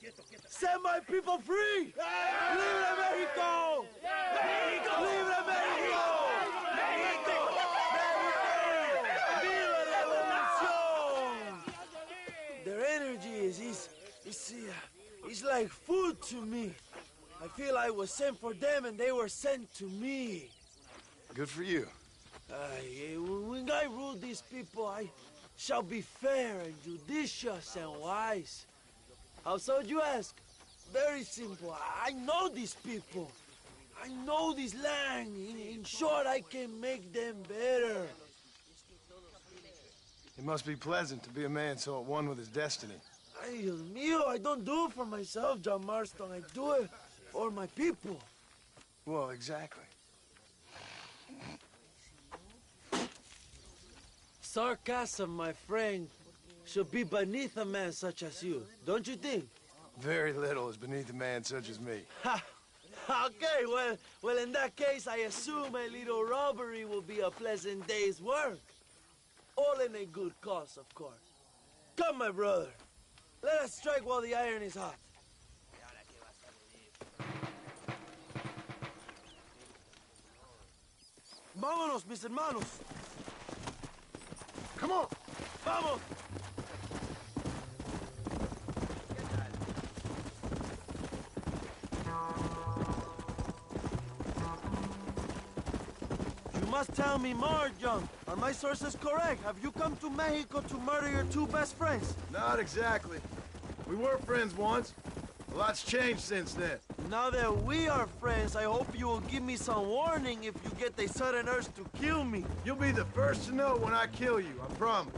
Set my people free! Libre Mexico! Mexico! Libre Mexico! Mexico! Viva la revolución! Their energy is like food good to me. I feel I was sent for them and they were sent to me. Good for you. When I rule these people, I shall be fair and judicious and wise. How so, you ask? Very simple. I know these people. I know this land. In short, I can make them better. It must be pleasant to be a man so at one with his destiny. Ay, Dios mío, I don't do it for myself, John Marston. I do it for my people. Well, exactly. Sarcasm, my friend, should be beneath a man such as you, don't you think? Very little is beneath a man such as me. Ha! Okay, well, in that case, I assume a little robbery will be a pleasant day's work. All in a good cause, of course. Come, my brother. Let us strike while the iron is hot. Vámonos, mis hermanos. Come on. Vamos. You must tell me more, John. Are my sources correct? Have you come to Mexico to murder your two best friends? Not exactly. We were friends once. A lot's changed since then. Now that we are friends, I hope you will give me some warning if you get a sudden urge to kill me. You'll be the first to know when I kill you, I promise.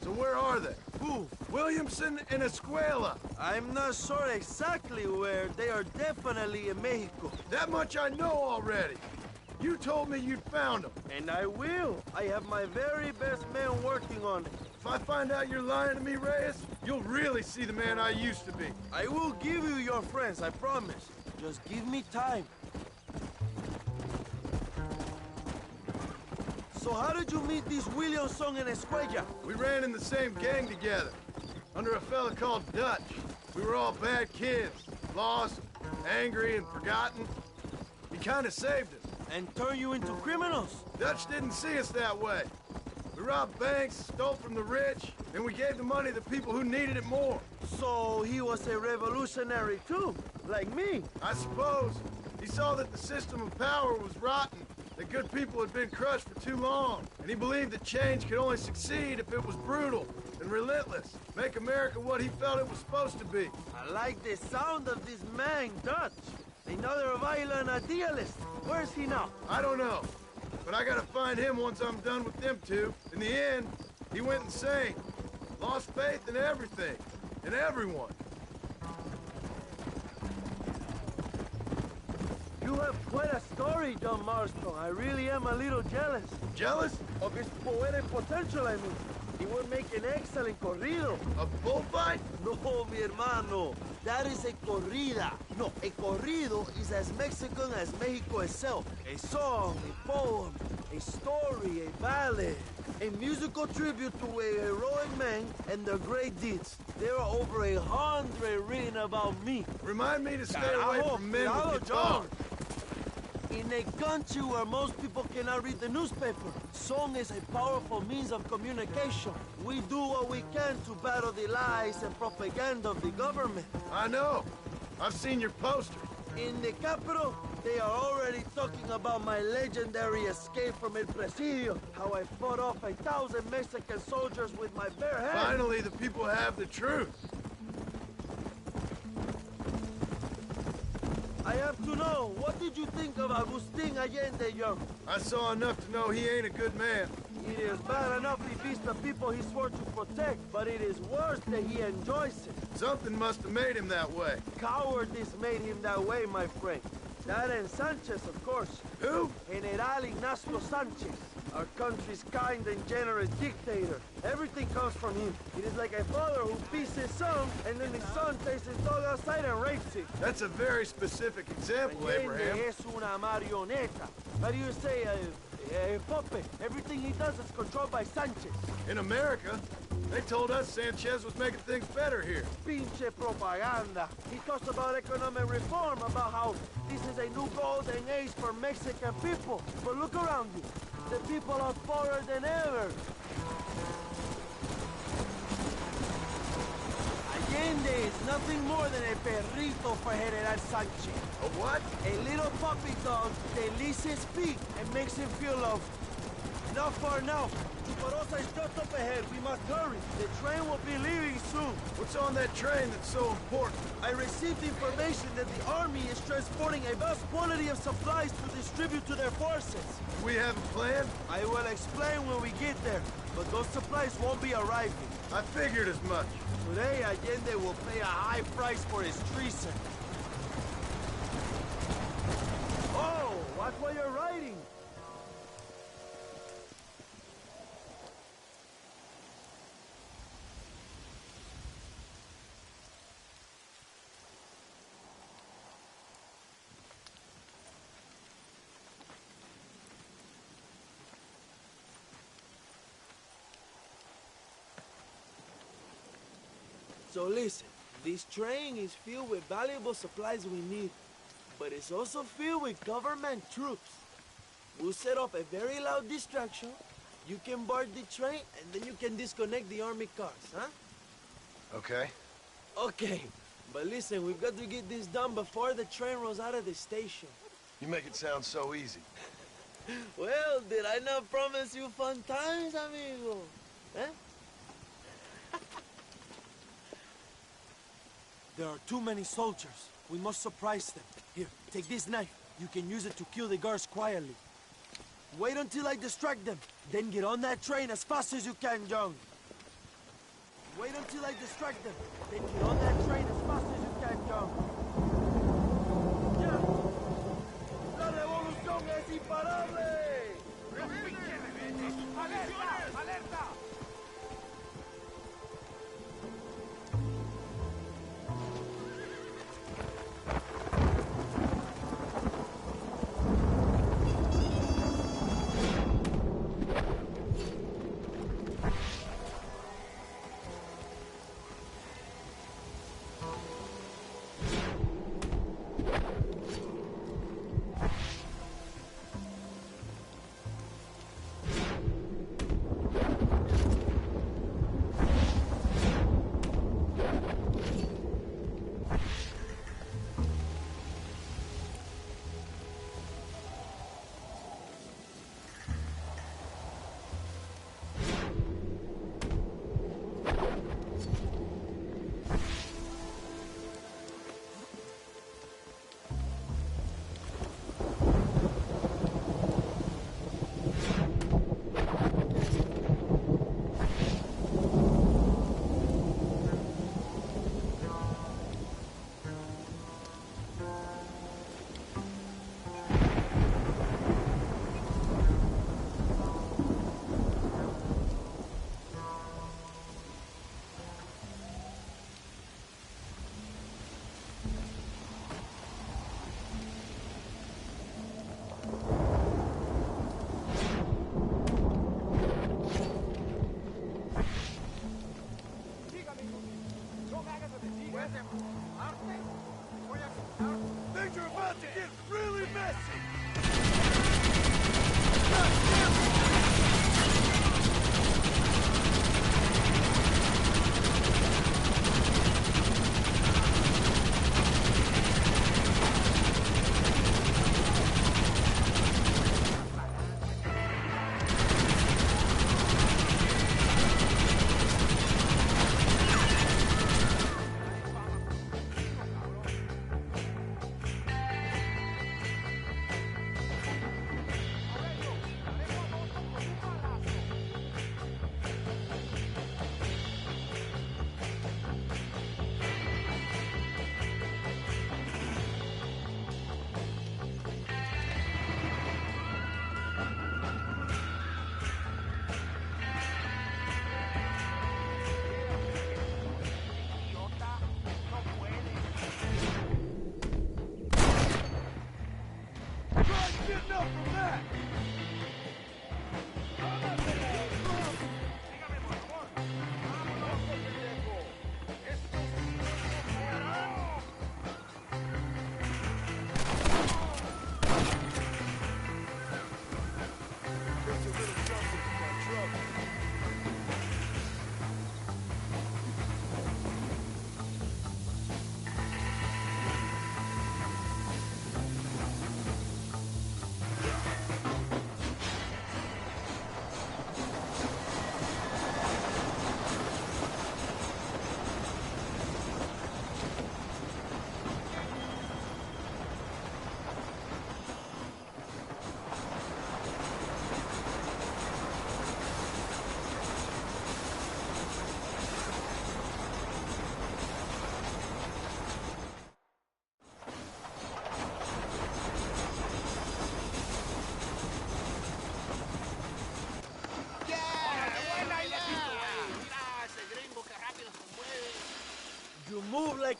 So where are they? Who? Williamson and Escuela. I'm not sure exactly where. They are definitely in Mexico. That much I know already. You told me you'd found them. And I will. I have my very best men working on it. If I find out you're lying to me, Reyes, you'll really see the man I used to be. I will give you your friends, I promise. Just give me time. So how did you meet these Williamson and Escuella? We ran in the same gang together, under a fella called Dutch. We were all bad kids, lost, angry, and forgotten. He kind of saved us. And turned you into criminals? Dutch didn't see us that way. We robbed banks, stole from the rich, and we gave the money to people who needed it more. So he was a revolutionary too, like me? I suppose. He saw that the system of power was rotten, that good people had been crushed for too long, and he believed that change could only succeed if it was brutal and relentless, make America what he felt it was supposed to be. I like the sound of this man, Dutch. Another violent idealist. Where's he now? I don't know. But I gotta find him once I'm done with them two. In the end, he went insane. Lost faith in everything. And everyone. You have quite a story, John Marston. I really am a little jealous. Jealous? Of his poetic potential, I mean. He would make an excellent corrido. A bullfight? No, mi hermano. That is a corrida. No, a corrido is as Mexican as Mexico itself. A song, a poem, a story, a ballad. A musical tribute to a heroic man and their great deeds. There are over 100 written about me. Remind me to stay away from men with guitars. In a country where most people cannot read the newspaper, song is a powerful means of communication. We do what we can to battle the lies and propaganda of the government. I know. I've seen your posters. In the capital, they are already talking about my legendary escape from El Presidio, how I fought off 1,000 Mexican soldiers with my bare hands. Finally, the people have the truth. I have to know, what did you think of Agustin Allende, Young? I saw enough to know he ain't a good man. It is bad enough he beats the people he swore to protect, but it is worse that he enjoys it. Something must have made him that way. Cowardice made him that way, my friend. That and Sanchez, of course. Who? General Ignacio Sanchez, our country's kind and generous dictator. Everything comes from him. It is like a father who beats his son, and then his son takes his dog outside and rapes him. That's a very specific example, Abraham. Es una marioneta. How do you say, a puppet? Everything he does is controlled by Sanchez. In America, they told us Sanchez was making things better here. Pinche propaganda. He talks about economic reform, about how this is a new golden age for Mexican people. But look around you. The people are poorer than ever. Allende is nothing more than a perrito for General Sanchez. A what? A little puppy dog that leads his feet and makes him feel loved. Not far now. Chuparosa is just up ahead. We must hurry. The train will be leaving soon. What's on that train that's so important? I received information that the army is transporting a vast quantity of supplies to distribute to their forces. We have a plan? I will explain when we get there, but those supplies won't be arriving. I figured as much. Today, Allende will pay a high price for his treason. Oh, watch while you're riding. So listen, this train is filled with valuable supplies we need, but it's also filled with government troops. We'll set up a very loud distraction. You can board the train, and then you can disconnect the army cars, huh? Okay. Okay, but listen, we've got to get this done before the train rolls out of the station. You make it sound so easy. Well, did I not promise you fun times, amigo? Eh? There are too many soldiers. We must surprise them. Here, take this knife. You can use it to kill the guards quietly. Wait until I distract them. Then get on that train as fast as you can, Young. Wait until I distract them. Then get on that train as fast as you can, Young. ¡Ya! ¡La revolución es imparable! ¡Alerta! ¡Alerta!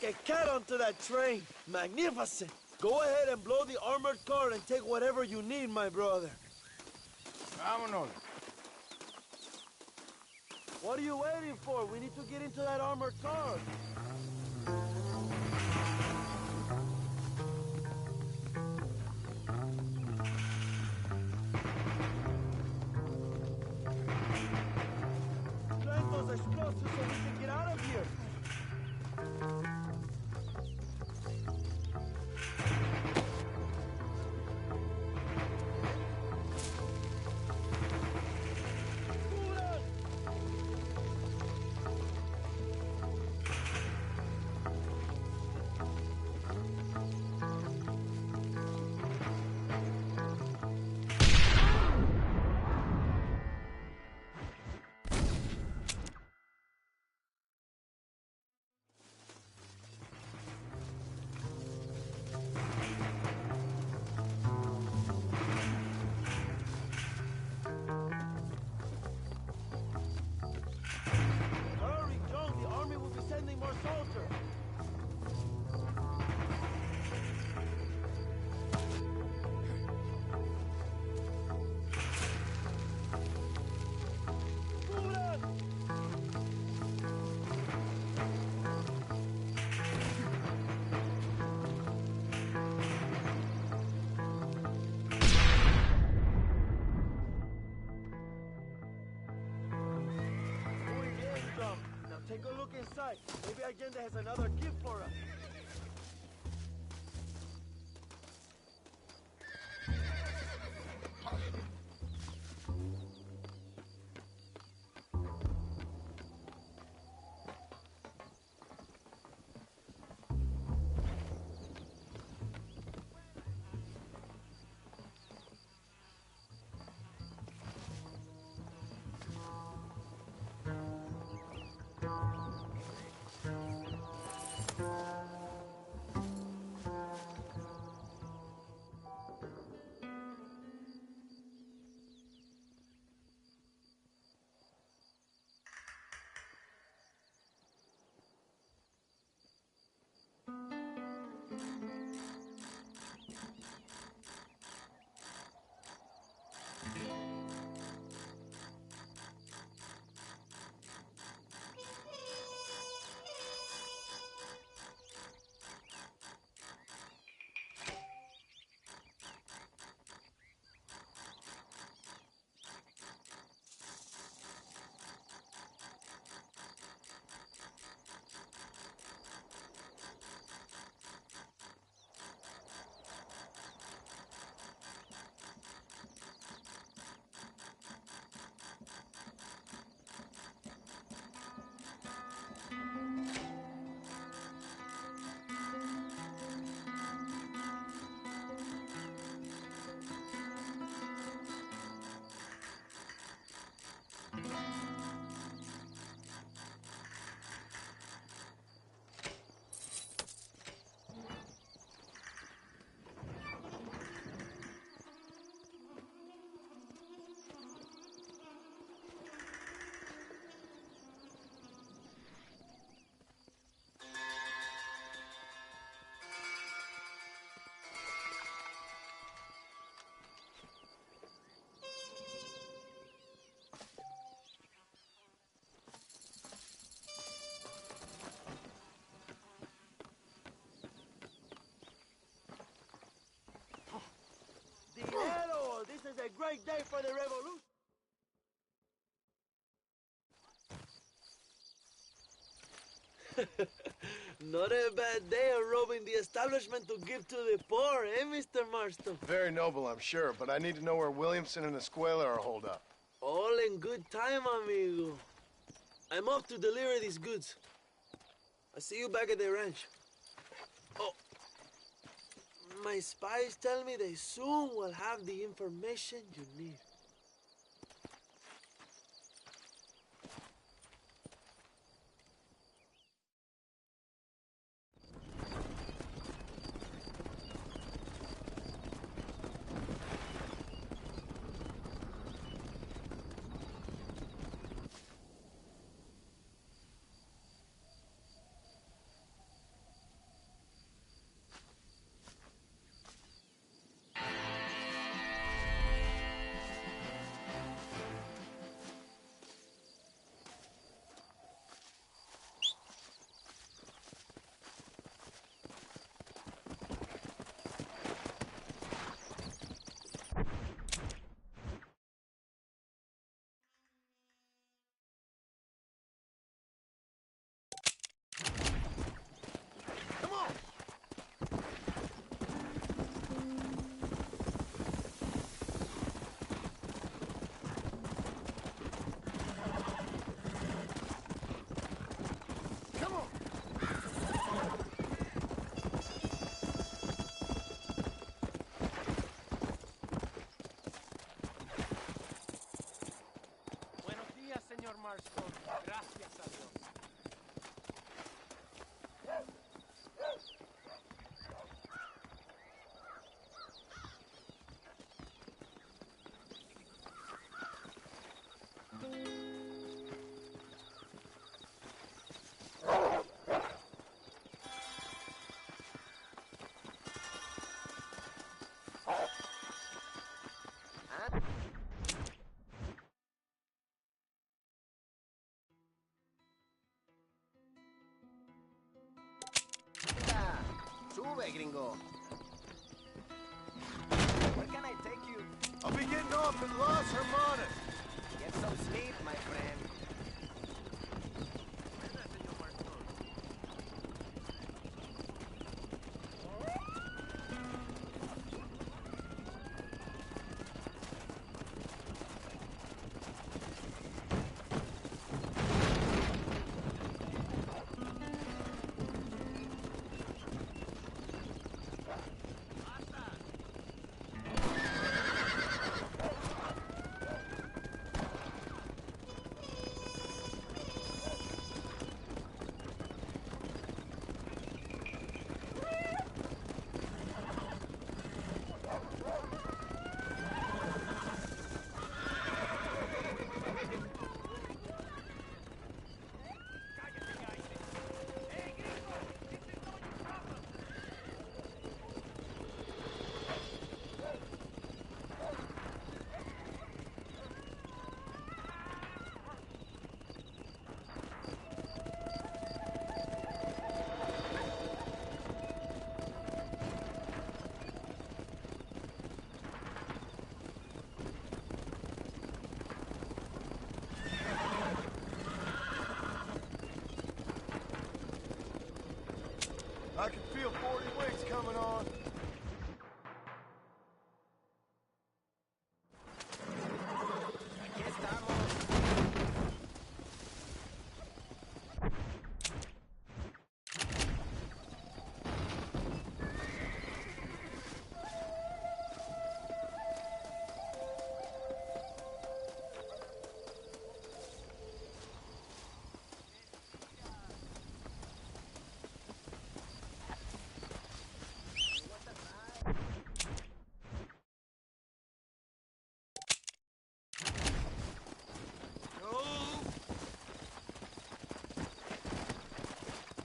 like a cat onto that train. Magnificent. Go ahead and blow the armored car and take whatever you need, my brother. Vámonos. What are you waiting for? We need to get into that armored car. Plant those explosives so we can get out of here. Hurry, John. The army will be sending more soldiers. Now take a look inside. Maybe Allende has another gift for us. Dinero! This is a great day for the revolution. Not a bad day of robbing the establishment to give to the poor, eh, Mr. Marston? Very noble, I'm sure, but I need to know where Williamson and Escuela are holed up. All in good time, amigo. I'm off to deliver these goods. I'll see you back at the ranch. Oh, my spies tell me they soon will have the information you need. way, gringo. Where can I take you? I'll be getting off in Las Hermanas. Get some sleep, my friend. I can feel 40 wings coming on. Aquí estamos.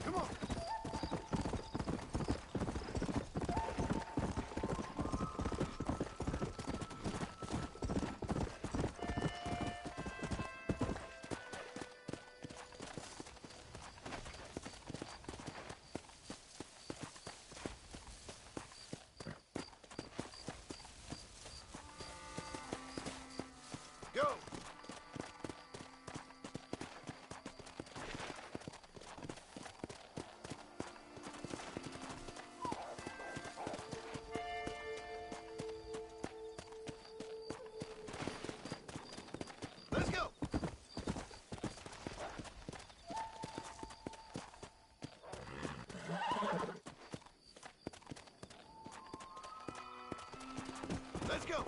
Come on. Go. Let's go. Let's go.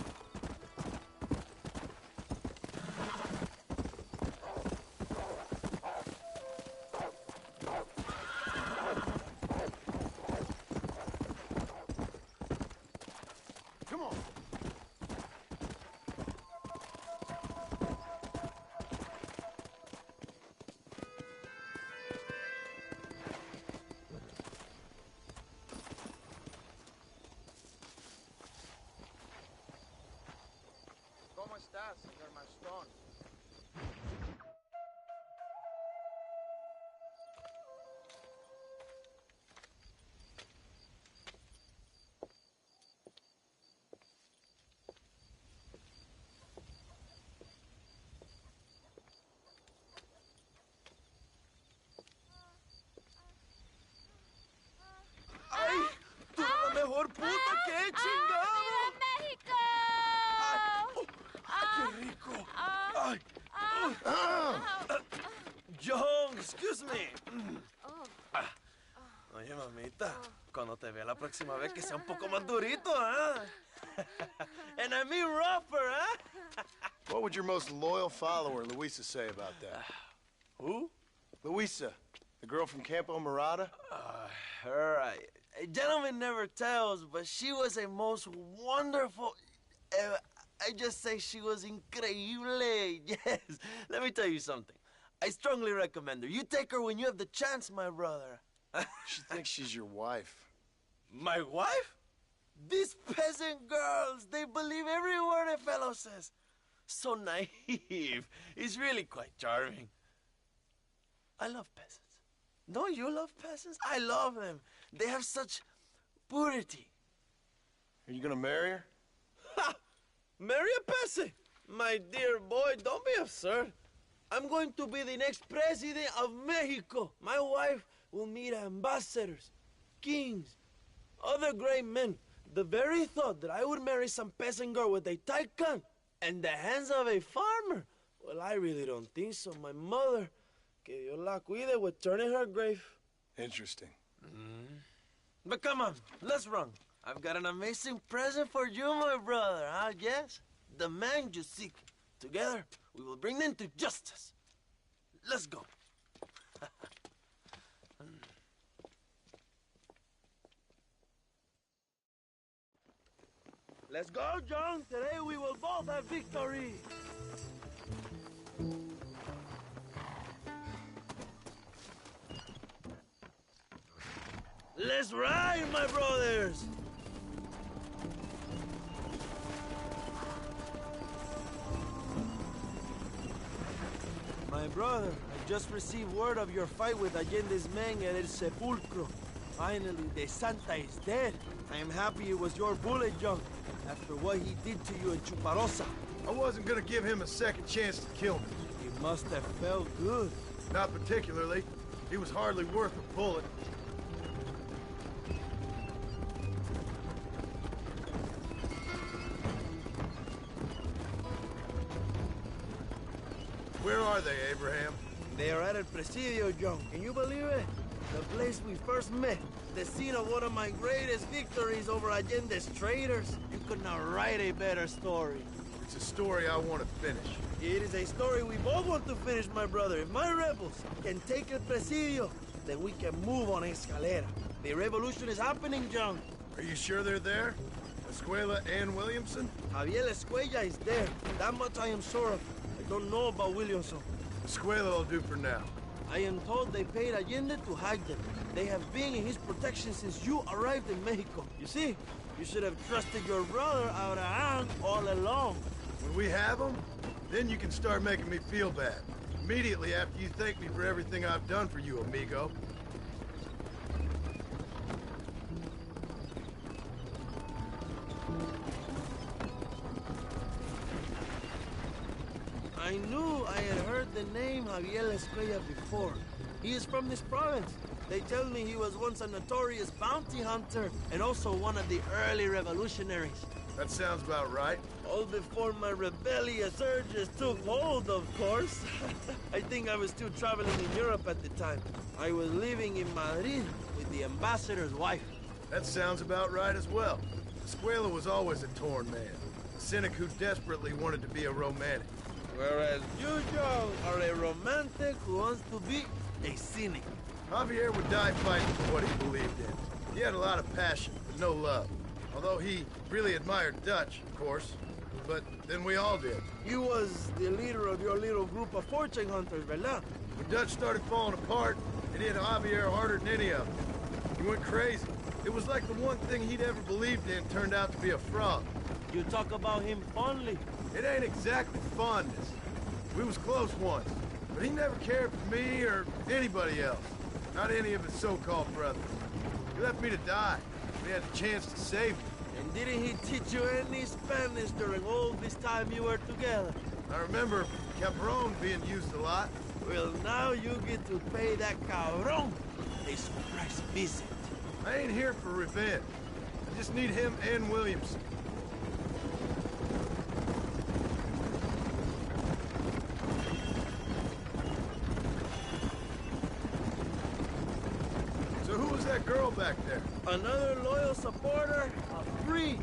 Come on. ¿Cómo estás, señor Marston? ¡Ay! ¡Tú eres la mejor puta que he chingado! México! ¡Qué rico! ¡Ay! John, excuse me. Oye, mamita, cuando te vea la próxima vez que sea un poco más durito, ¿eh? And I mean rougher, ¿eh? What would your most loyal follower, Luisa, say about that? Who? Luisa, the girl from Campo Mirada? Her, a gentleman never tells, but she was a most wonderful... I just say she was increíble. Yes. Let me tell you something. I strongly recommend her. You take her when you have the chance, my brother. She thinks she's your wife. My wife? These peasant girls, they believe every word a fellow says. So naive. It's really quite charming. I love peasants. Don't you love peasants? I love them. They have such purity. Are you gonna marry her? Ha! Marry a peasant? My dear boy, don't be absurd. I'm going to be the next president of Mexico. My wife will meet ambassadors, kings, other great men. The very thought that I would marry some peasant girl with a tight gun and the hands of a farmer, well, I really don't think so. My mother, que Dios la cuide, would turn in her grave. Interesting. But come on, let's run. I've got an amazing present for you, my brother, huh? Yes? The man you seek. Together, we will bring them to justice. Let's go. Let's go, John. Today we will both have victory. Let's ride, my brothers. My brother, I just received word of your fight with Allende's men at El Sepulcro. Finally, the Santa is dead. I am happy it was your bullet, John, after what he did to you in Chuparosa. I wasn't gonna give him a second chance to kill me. It must have felt good. Not particularly. He was hardly worth a bullet. Where are they, Abraham? They are at El Presidio, John. Can you believe it? The place we first met. The scene of one of my greatest victories over Allende's traitors. You could not write a better story. It's a story I want to finish. It is a story we both want to finish, my brother. If my rebels can take El Presidio, then we can move on Escalera. The revolution is happening, John. Are you sure they're there? Escuela and Williamson? Javier Escuella is there. That much I am sure of. I don't know about Williamson. Escuela will do for now. I am told they paid Allende to hide them. They have been in his protection since you arrived in Mexico. You see, you should have trusted your brother Abraham all along. When we have them, then you can start making me feel bad. Immediately after you thank me for everything I've done for you, amigo. I knew I had heard the name Javier Escuella before. He is from this province. They tell me he was once a notorious bounty hunter and also one of the early revolutionaries. That sounds about right. All before my rebellious urges took hold, of course. I think I was still traveling in Europe at the time. I was living in Madrid with the ambassador's wife. That sounds about right as well. Escuela was always a torn man. A cynic who desperately wanted to be a romantic. Whereas you, Joe, are a romantic who wants to be a cynic. Javier would die fighting for what he believed in. He had a lot of passion, but no love. Although he really admired Dutch, of course. But then we all did. You was the leader of your little group of fortune hunters, ¿verdad? When Dutch started falling apart, it hit Javier harder than any of them. He went crazy. It was like the one thing he'd ever believed in turned out to be a fraud. You talk about him fondly. It ain't exactly fondness. We was close once, but he never cared for me or anybody else. Not any of his so-called brothers. He left me to die. We had the chance to save me. And didn't he teach you any Spanish during all this time you were together? I remember cabron being used a lot. Well, now you get to pay that cabron a surprise visit. I ain't here for revenge. I just need him and Williamson. So who was that girl back there? Another loyal supporter of free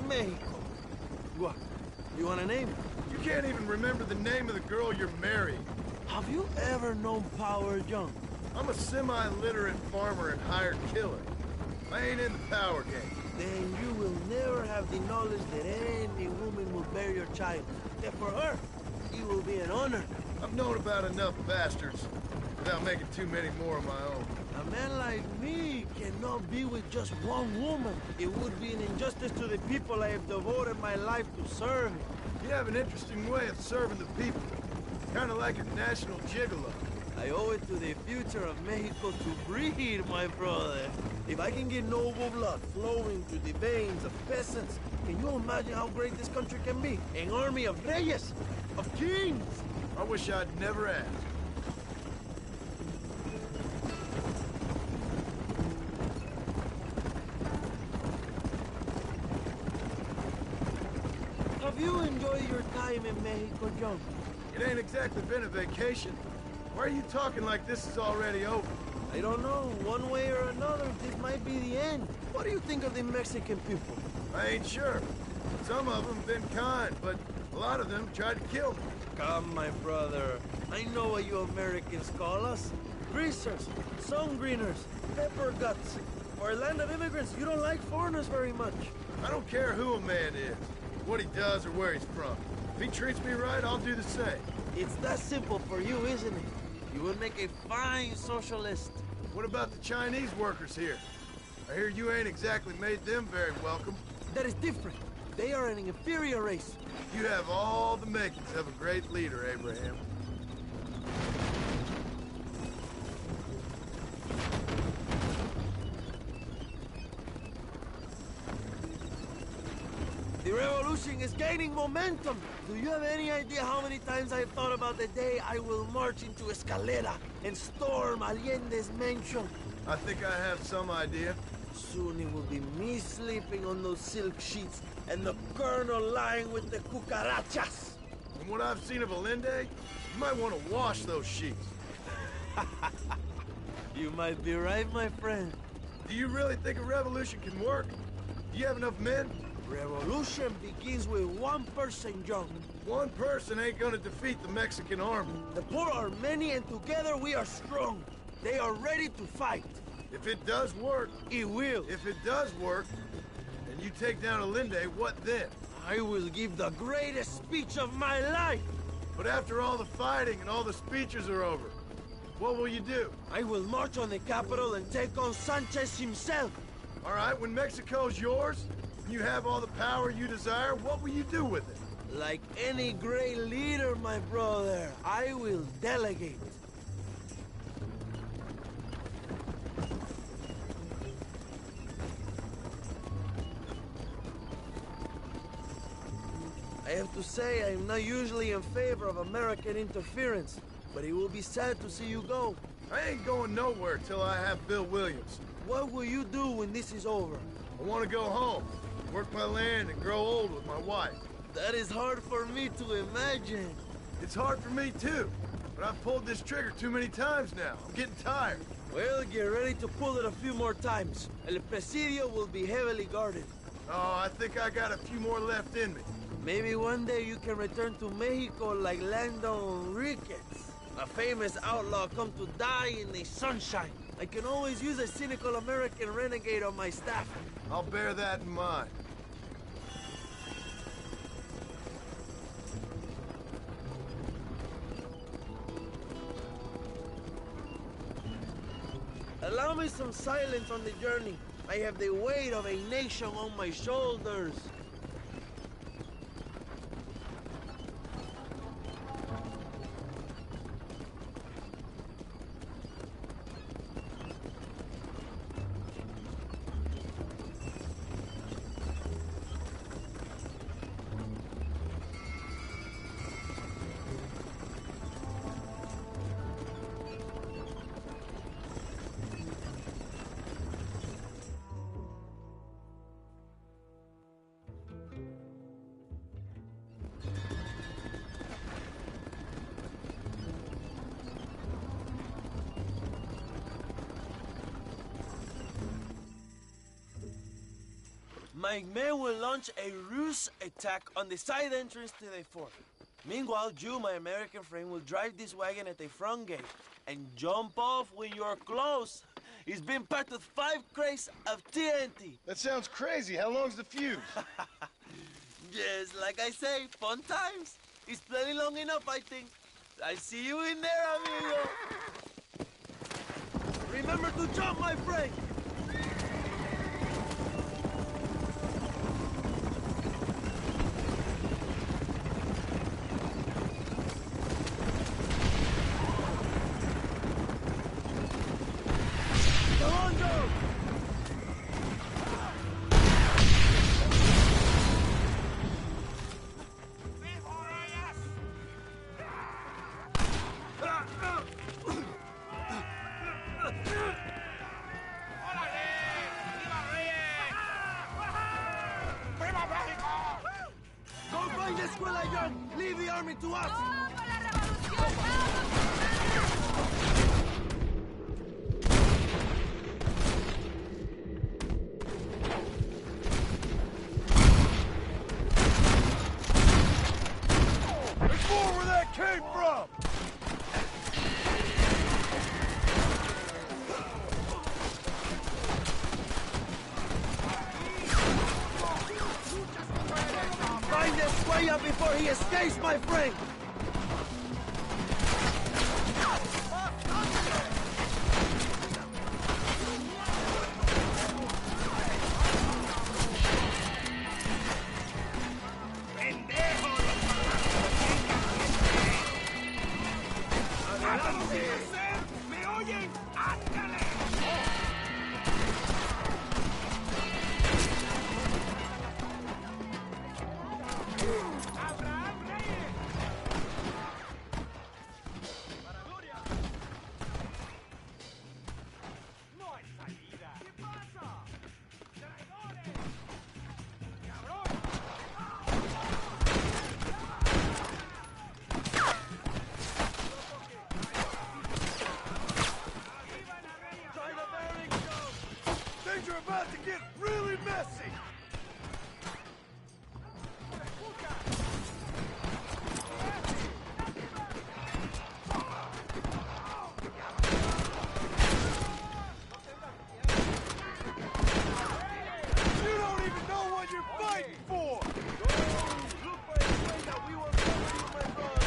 Mexico. What? You want a name? You can't even remember the name of the girl you're marrying. Have you ever known power, John? I'm a semi-literate farmer and hired killer. I ain't in the power game. Then you will never have the knowledge that any woman will bear your child. And for her, it will be an honor. I've known about enough bastards without making too many more of my own. A man like me cannot be with just one woman. It would be an injustice to the people I have devoted my life to serve. You have an interesting way of serving the people. Kind of like a national gigolo. I I owe it to the future of Mexico to breed, my brother. If I can get noble blood flowing through the veins of peasants, can you imagine how great this country can be? An army of reyes, of kings. I wish I'd never asked. Have you enjoyed your time in Mexico, John? It ain't exactly been a vacation. Why are you talking like this is already over? I don't know. One way or another, this might be the end. What do you think of the Mexican people? I ain't sure. Some of them been kind, but a lot of them tried to kill me. Come, my brother. I know what you Americans call us. Greasers, sun greeners, pepper guts. For a land of immigrants, you don't like foreigners very much. I don't care who a man is, what he does or where he's from. If he treats me right, I'll do the same. It's that simple for you, isn't it? You would make a fine socialist. What about the Chinese workers here? I hear you ain't exactly made them very welcome. That is different. They are an inferior race. You have all the makings of a great leader, Abraham. The revolution is gaining momentum. Do you have any idea how many times I've thought about the day I will march into Escalera and storm Allende's mansion? I think I have some idea. Soon it will be me sleeping on those silk sheets and the colonel lying with the cucarachas. From what I've seen of Allende, you might want to wash those sheets. You might be right, my friend. Do you really think a revolution can work? Do you have enough men? Revolution begins with one person, John. One person ain't gonna defeat the Mexican army. The poor are many and together we are strong. They are ready to fight. If it does work... It will. If it does work, and you take down Allende, what then? I will give the greatest speech of my life. But after all the fighting and all the speeches are over, what will you do? I will march on the capital and take on Sanchez himself. All right, when Mexico's yours, and you have all the power you desire, what will you do with it? Like any great leader, my brother, I will delegate. I have to say, I'm not usually in favor of American interference, but it will be sad to see you go. I ain't going nowhere till I have Bill Williams. What will you do when this is over? I want to go home, work my land, and grow old with my wife. That is hard for me to imagine. It's hard for me, too. But I've pulled this trigger too many times now. I'm getting tired. Well, get ready to pull it a few more times. El Presidio will be heavily guarded. Oh, I think I got a few more left in me. Maybe one day you can return to Mexico like Lando Enriquez, a famous outlaw come to die in the sunshine. I can always use a cynical American renegade on my staff. I'll bear that in mind. Allow me some silence on the journey. I have the weight of a nation on my shoulders. My men will launch a ruse attack on the side entrance to the fort. Meanwhile, you, my American friend, will drive this wagon at the front gate and jump off when you're close. It's been packed with 5 crates of TNT. That sounds crazy. How long's the fuse? Yes, like I say, fun times. It's plenty long enough, I think. I see you in there, amigo. Remember to jump, my friend. coming to us! There's more where that came from! Find this way up before he escapes, my friend! Things are about to get really messy! You don't even know what you're fighting for! Look for a way that we will cover you, my brother!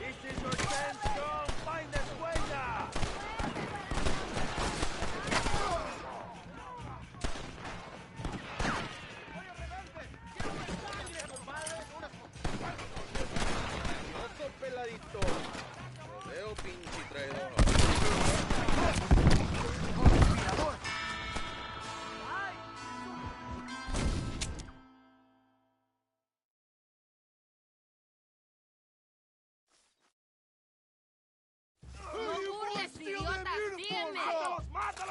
This is your chance, John! Find the huella! Oso peladito. Lo veo pinche traidor.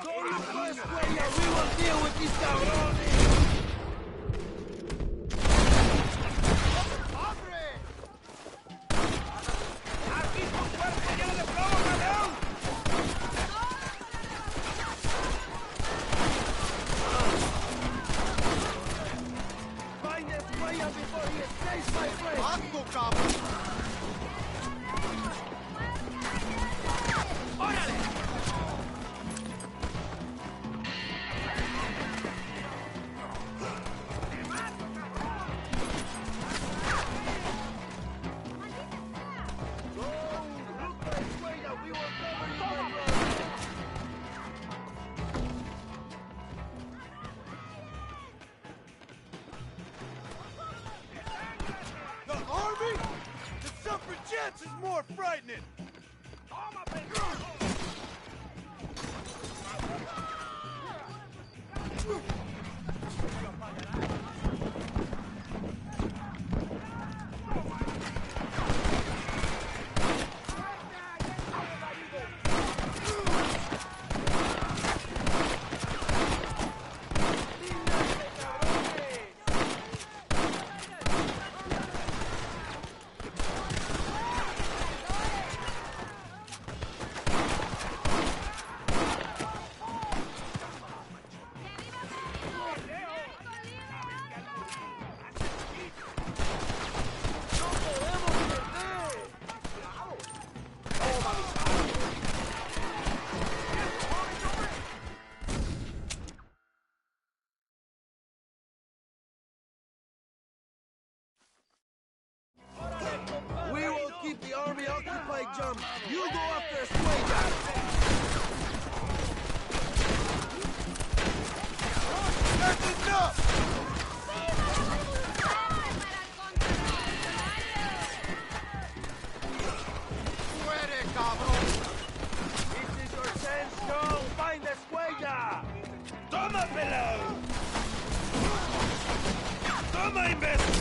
Don't request huella! We will deal with these cabrones! Find this huella before he escapes, my friend! The army? The suffragettes is more frightening! We will keep the army occupied, John. You go after Escuella. That's enough! This is your chance, John. Find Escuella. ¡Toma, pelado! ¡Toma, imbécil!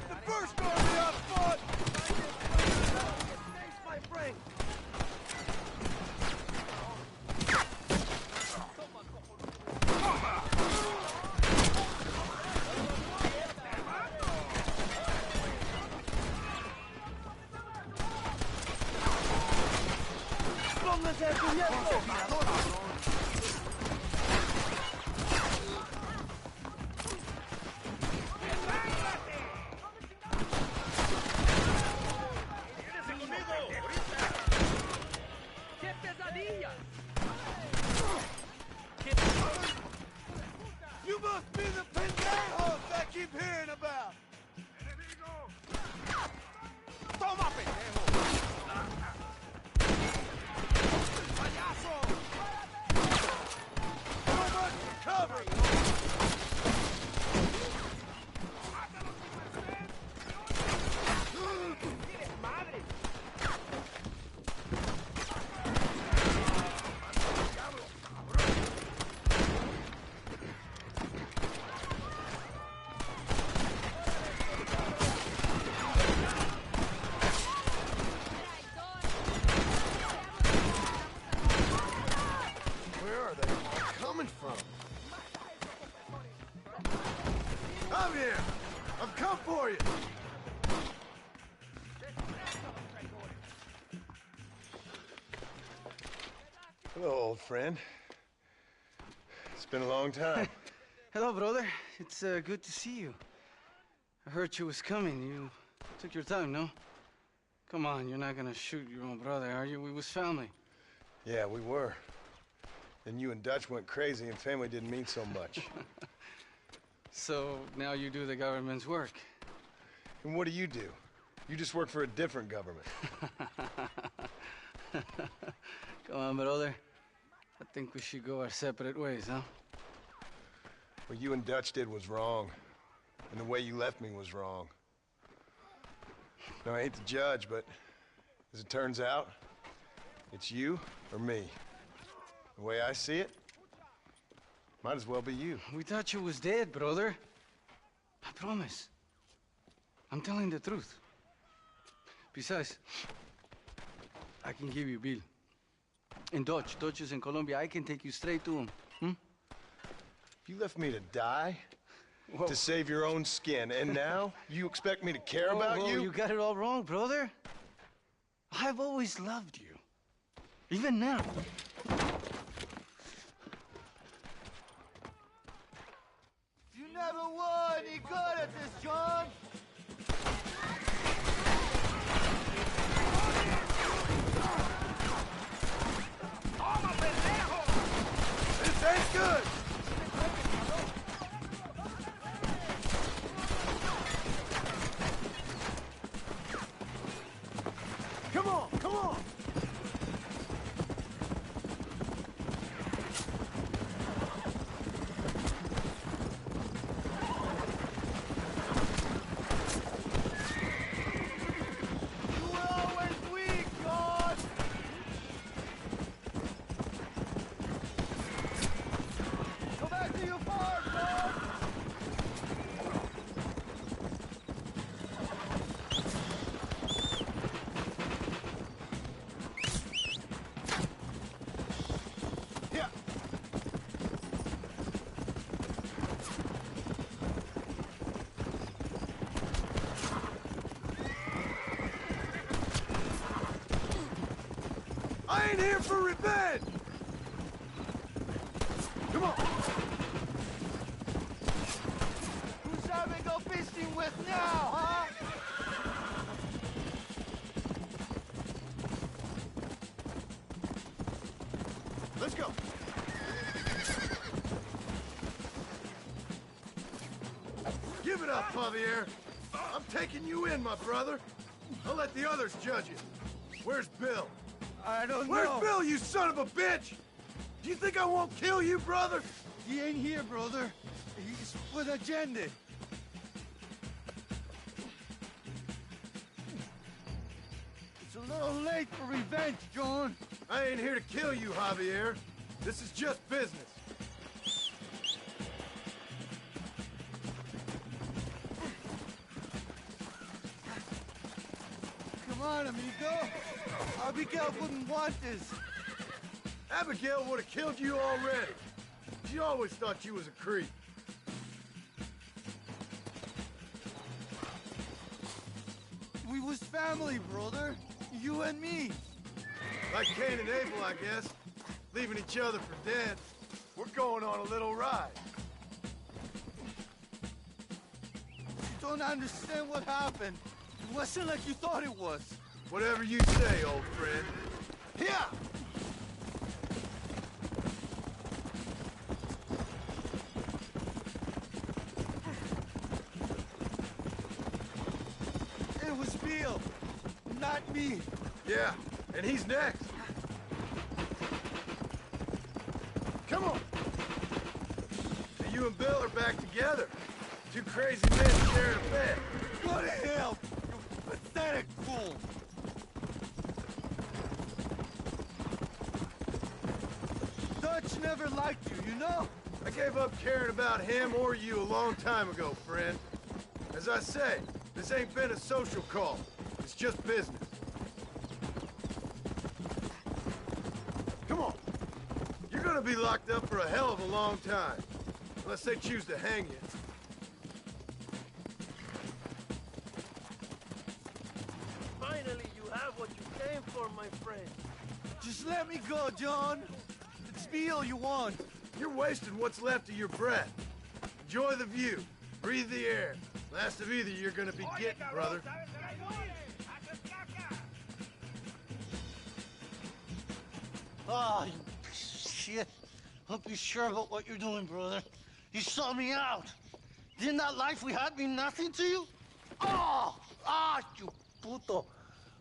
Keep the first army up front! My friend! ¡Pónganse a cubierto! You must be the pendejos I keep hearing about! ¡Toma, pendejo! ¡Payaso! So much for cover! Where are they all coming from? I'm here! I've come for you! Hello, old friend. It's been a long time. Hello, brother. It's good to see you. I heard you was coming. You took your time, no? Come on, you're not gonna shoot your own brother, are you? We was family. Yeah, we were. Then you and Dutch went crazy and family didn't mean so much. So now you do the government's work. And what do? You just work for a different government. Come on, brother. I think we should go our separate ways, huh? What you and Dutch did was wrong. And the way you left me was wrong. Now, I ain't the judge, but as it turns out, it's you or me. The way I see it, might as well be you. We thought you was dead, brother. I promise. I'm telling the truth. Besides, I can give you Bill. In Dutch. Dutch is in Colombia. I can take you straight to him. You left me to die? Whoa. To save your own skin, and now you expect me to care about you? You got it all wrong, brother. I've always loved you. Even now. You never were any good at this, John! This ain't good! Come on, come on! I ain't here for revenge! Come on! Who's shall we go fishing with now, huh? Let's go! Give it up, Javier! I'm taking you in, my brother! I'll let the others judge you. Where's Bill? I don't know. Where's Bill, you son of a bitch? Do you think I won't kill you, brother? He ain't here, brother. He's with Agenda. It's a little late for revenge, John. I ain't here to kill you, Javier. This is just business. Come on, amigo. Abigail wouldn't want this. Abigail would have killed you already. She always thought you was a creep. We was family, brother. You and me. Like Cain and Abel, I guess. Leaving each other for dead. We're going on a little ride. You don't understand what happened. It wasn't like you thought it was. Whatever you say, old friend. Here! It was Bill, not me. Yeah, and he's next. Come on. So you and Bill are back together. Two crazy men sharing a bed. What the hell, you pathetic fool! Dutch never liked you, you know? I gave up caring about him or you a long time ago, friend. As I say, this ain't been a social call. It's just business. Come on. You're gonna be locked up for a hell of a long time. Unless they choose to hang you. Finally, you have what you came for, my friend. Just let me go, John. It's me all you want. You're wasting what's left of your breath. Enjoy the view. Breathe the air. Last of either you're gonna be getting, brother. Oh, you piece of shit. Don't be sure about what you're doing, brother. You saw me out. Didn't that life we had mean nothing to you? Oh! Ah, you puto.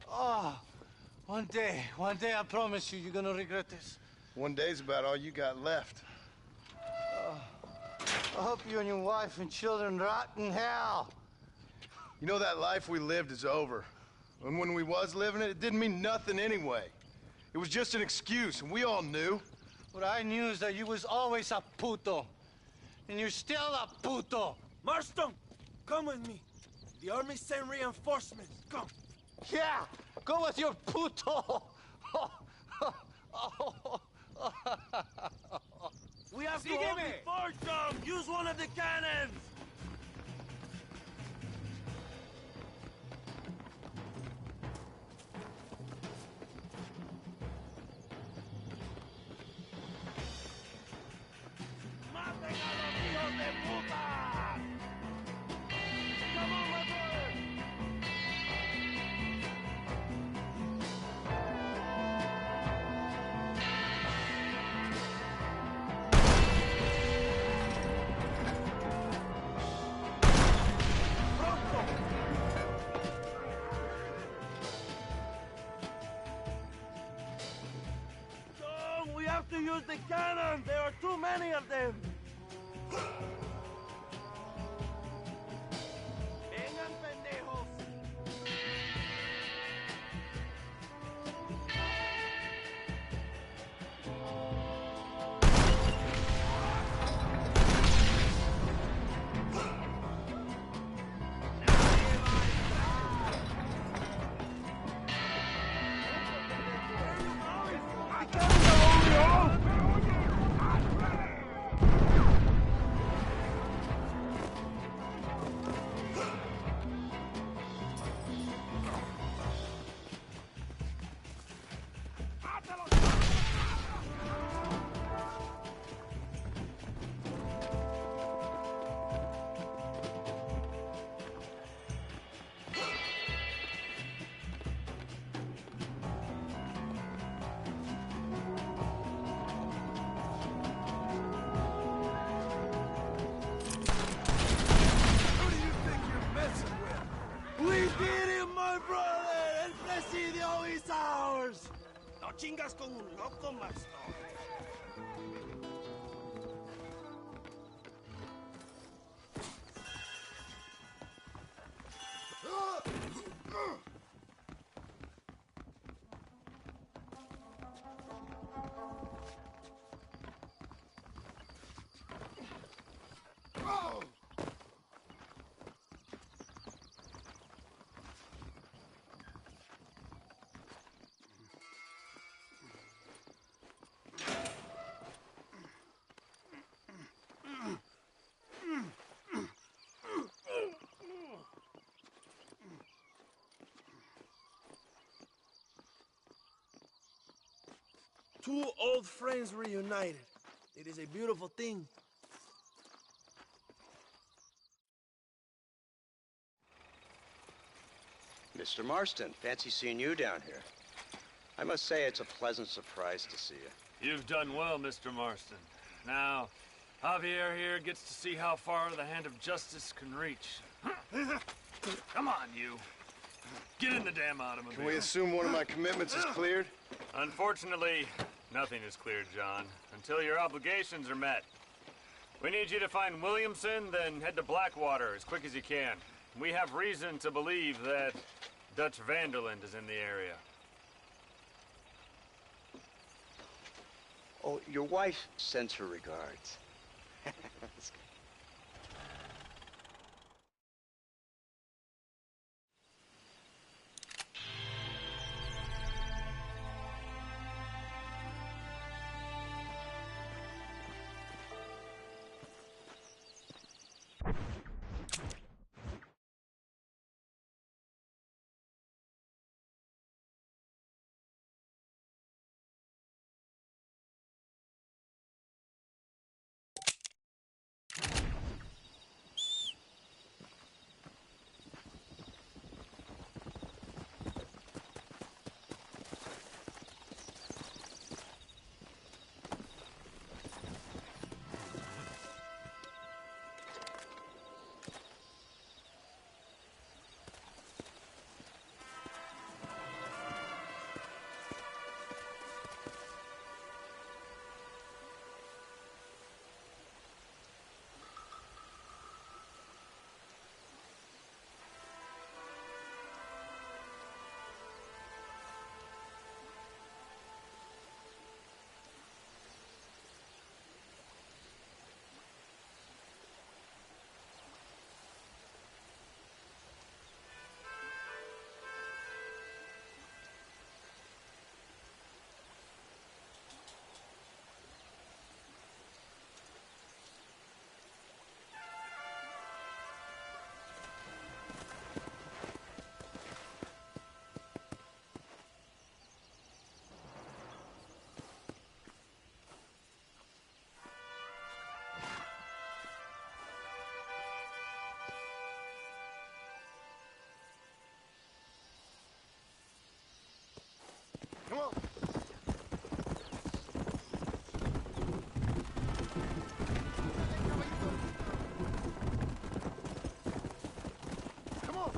Oh, one day, I promise you, you're gonna regret this. One day's about all you got left. I hope you and your wife and children rot in hell. You know that life we lived is over. And when we was living it, it didn't mean nothing anyway. It was just an excuse, and we all knew. What I knew is that you was always a puto. And you're still a puto. Marston, come with me. The army sent reinforcements. Come. Yeah, go with your puto. We have to hold the fort, Tom. Use one of the cannons. ¡Maten a los hijos de puta! Come on, my brother. John, we have to use the cannon. There are too many of them. Vengan, pendejos. We did it, my brother! El presidio is ours! No chingas con un loco, Master. Two old friends reunited. It is a beautiful thing. Mr. Marston, fancy seeing you down here. I must say it's a pleasant surprise to see you. You've done well, Mr. Marston. Now, Javier here gets to see how far the hand of justice can reach. Come on, you. Get in the damn automobile. Can we assume one of my commitments is cleared? Unfortunately, nothing is cleared, John, until your obligations are met. We need you to find Williamson, then head to Blackwater as quick as you can. We have reason to believe that Dutch Vanderland is in the area. Oh, your wife sends her regards. That's good. Come on. Come on.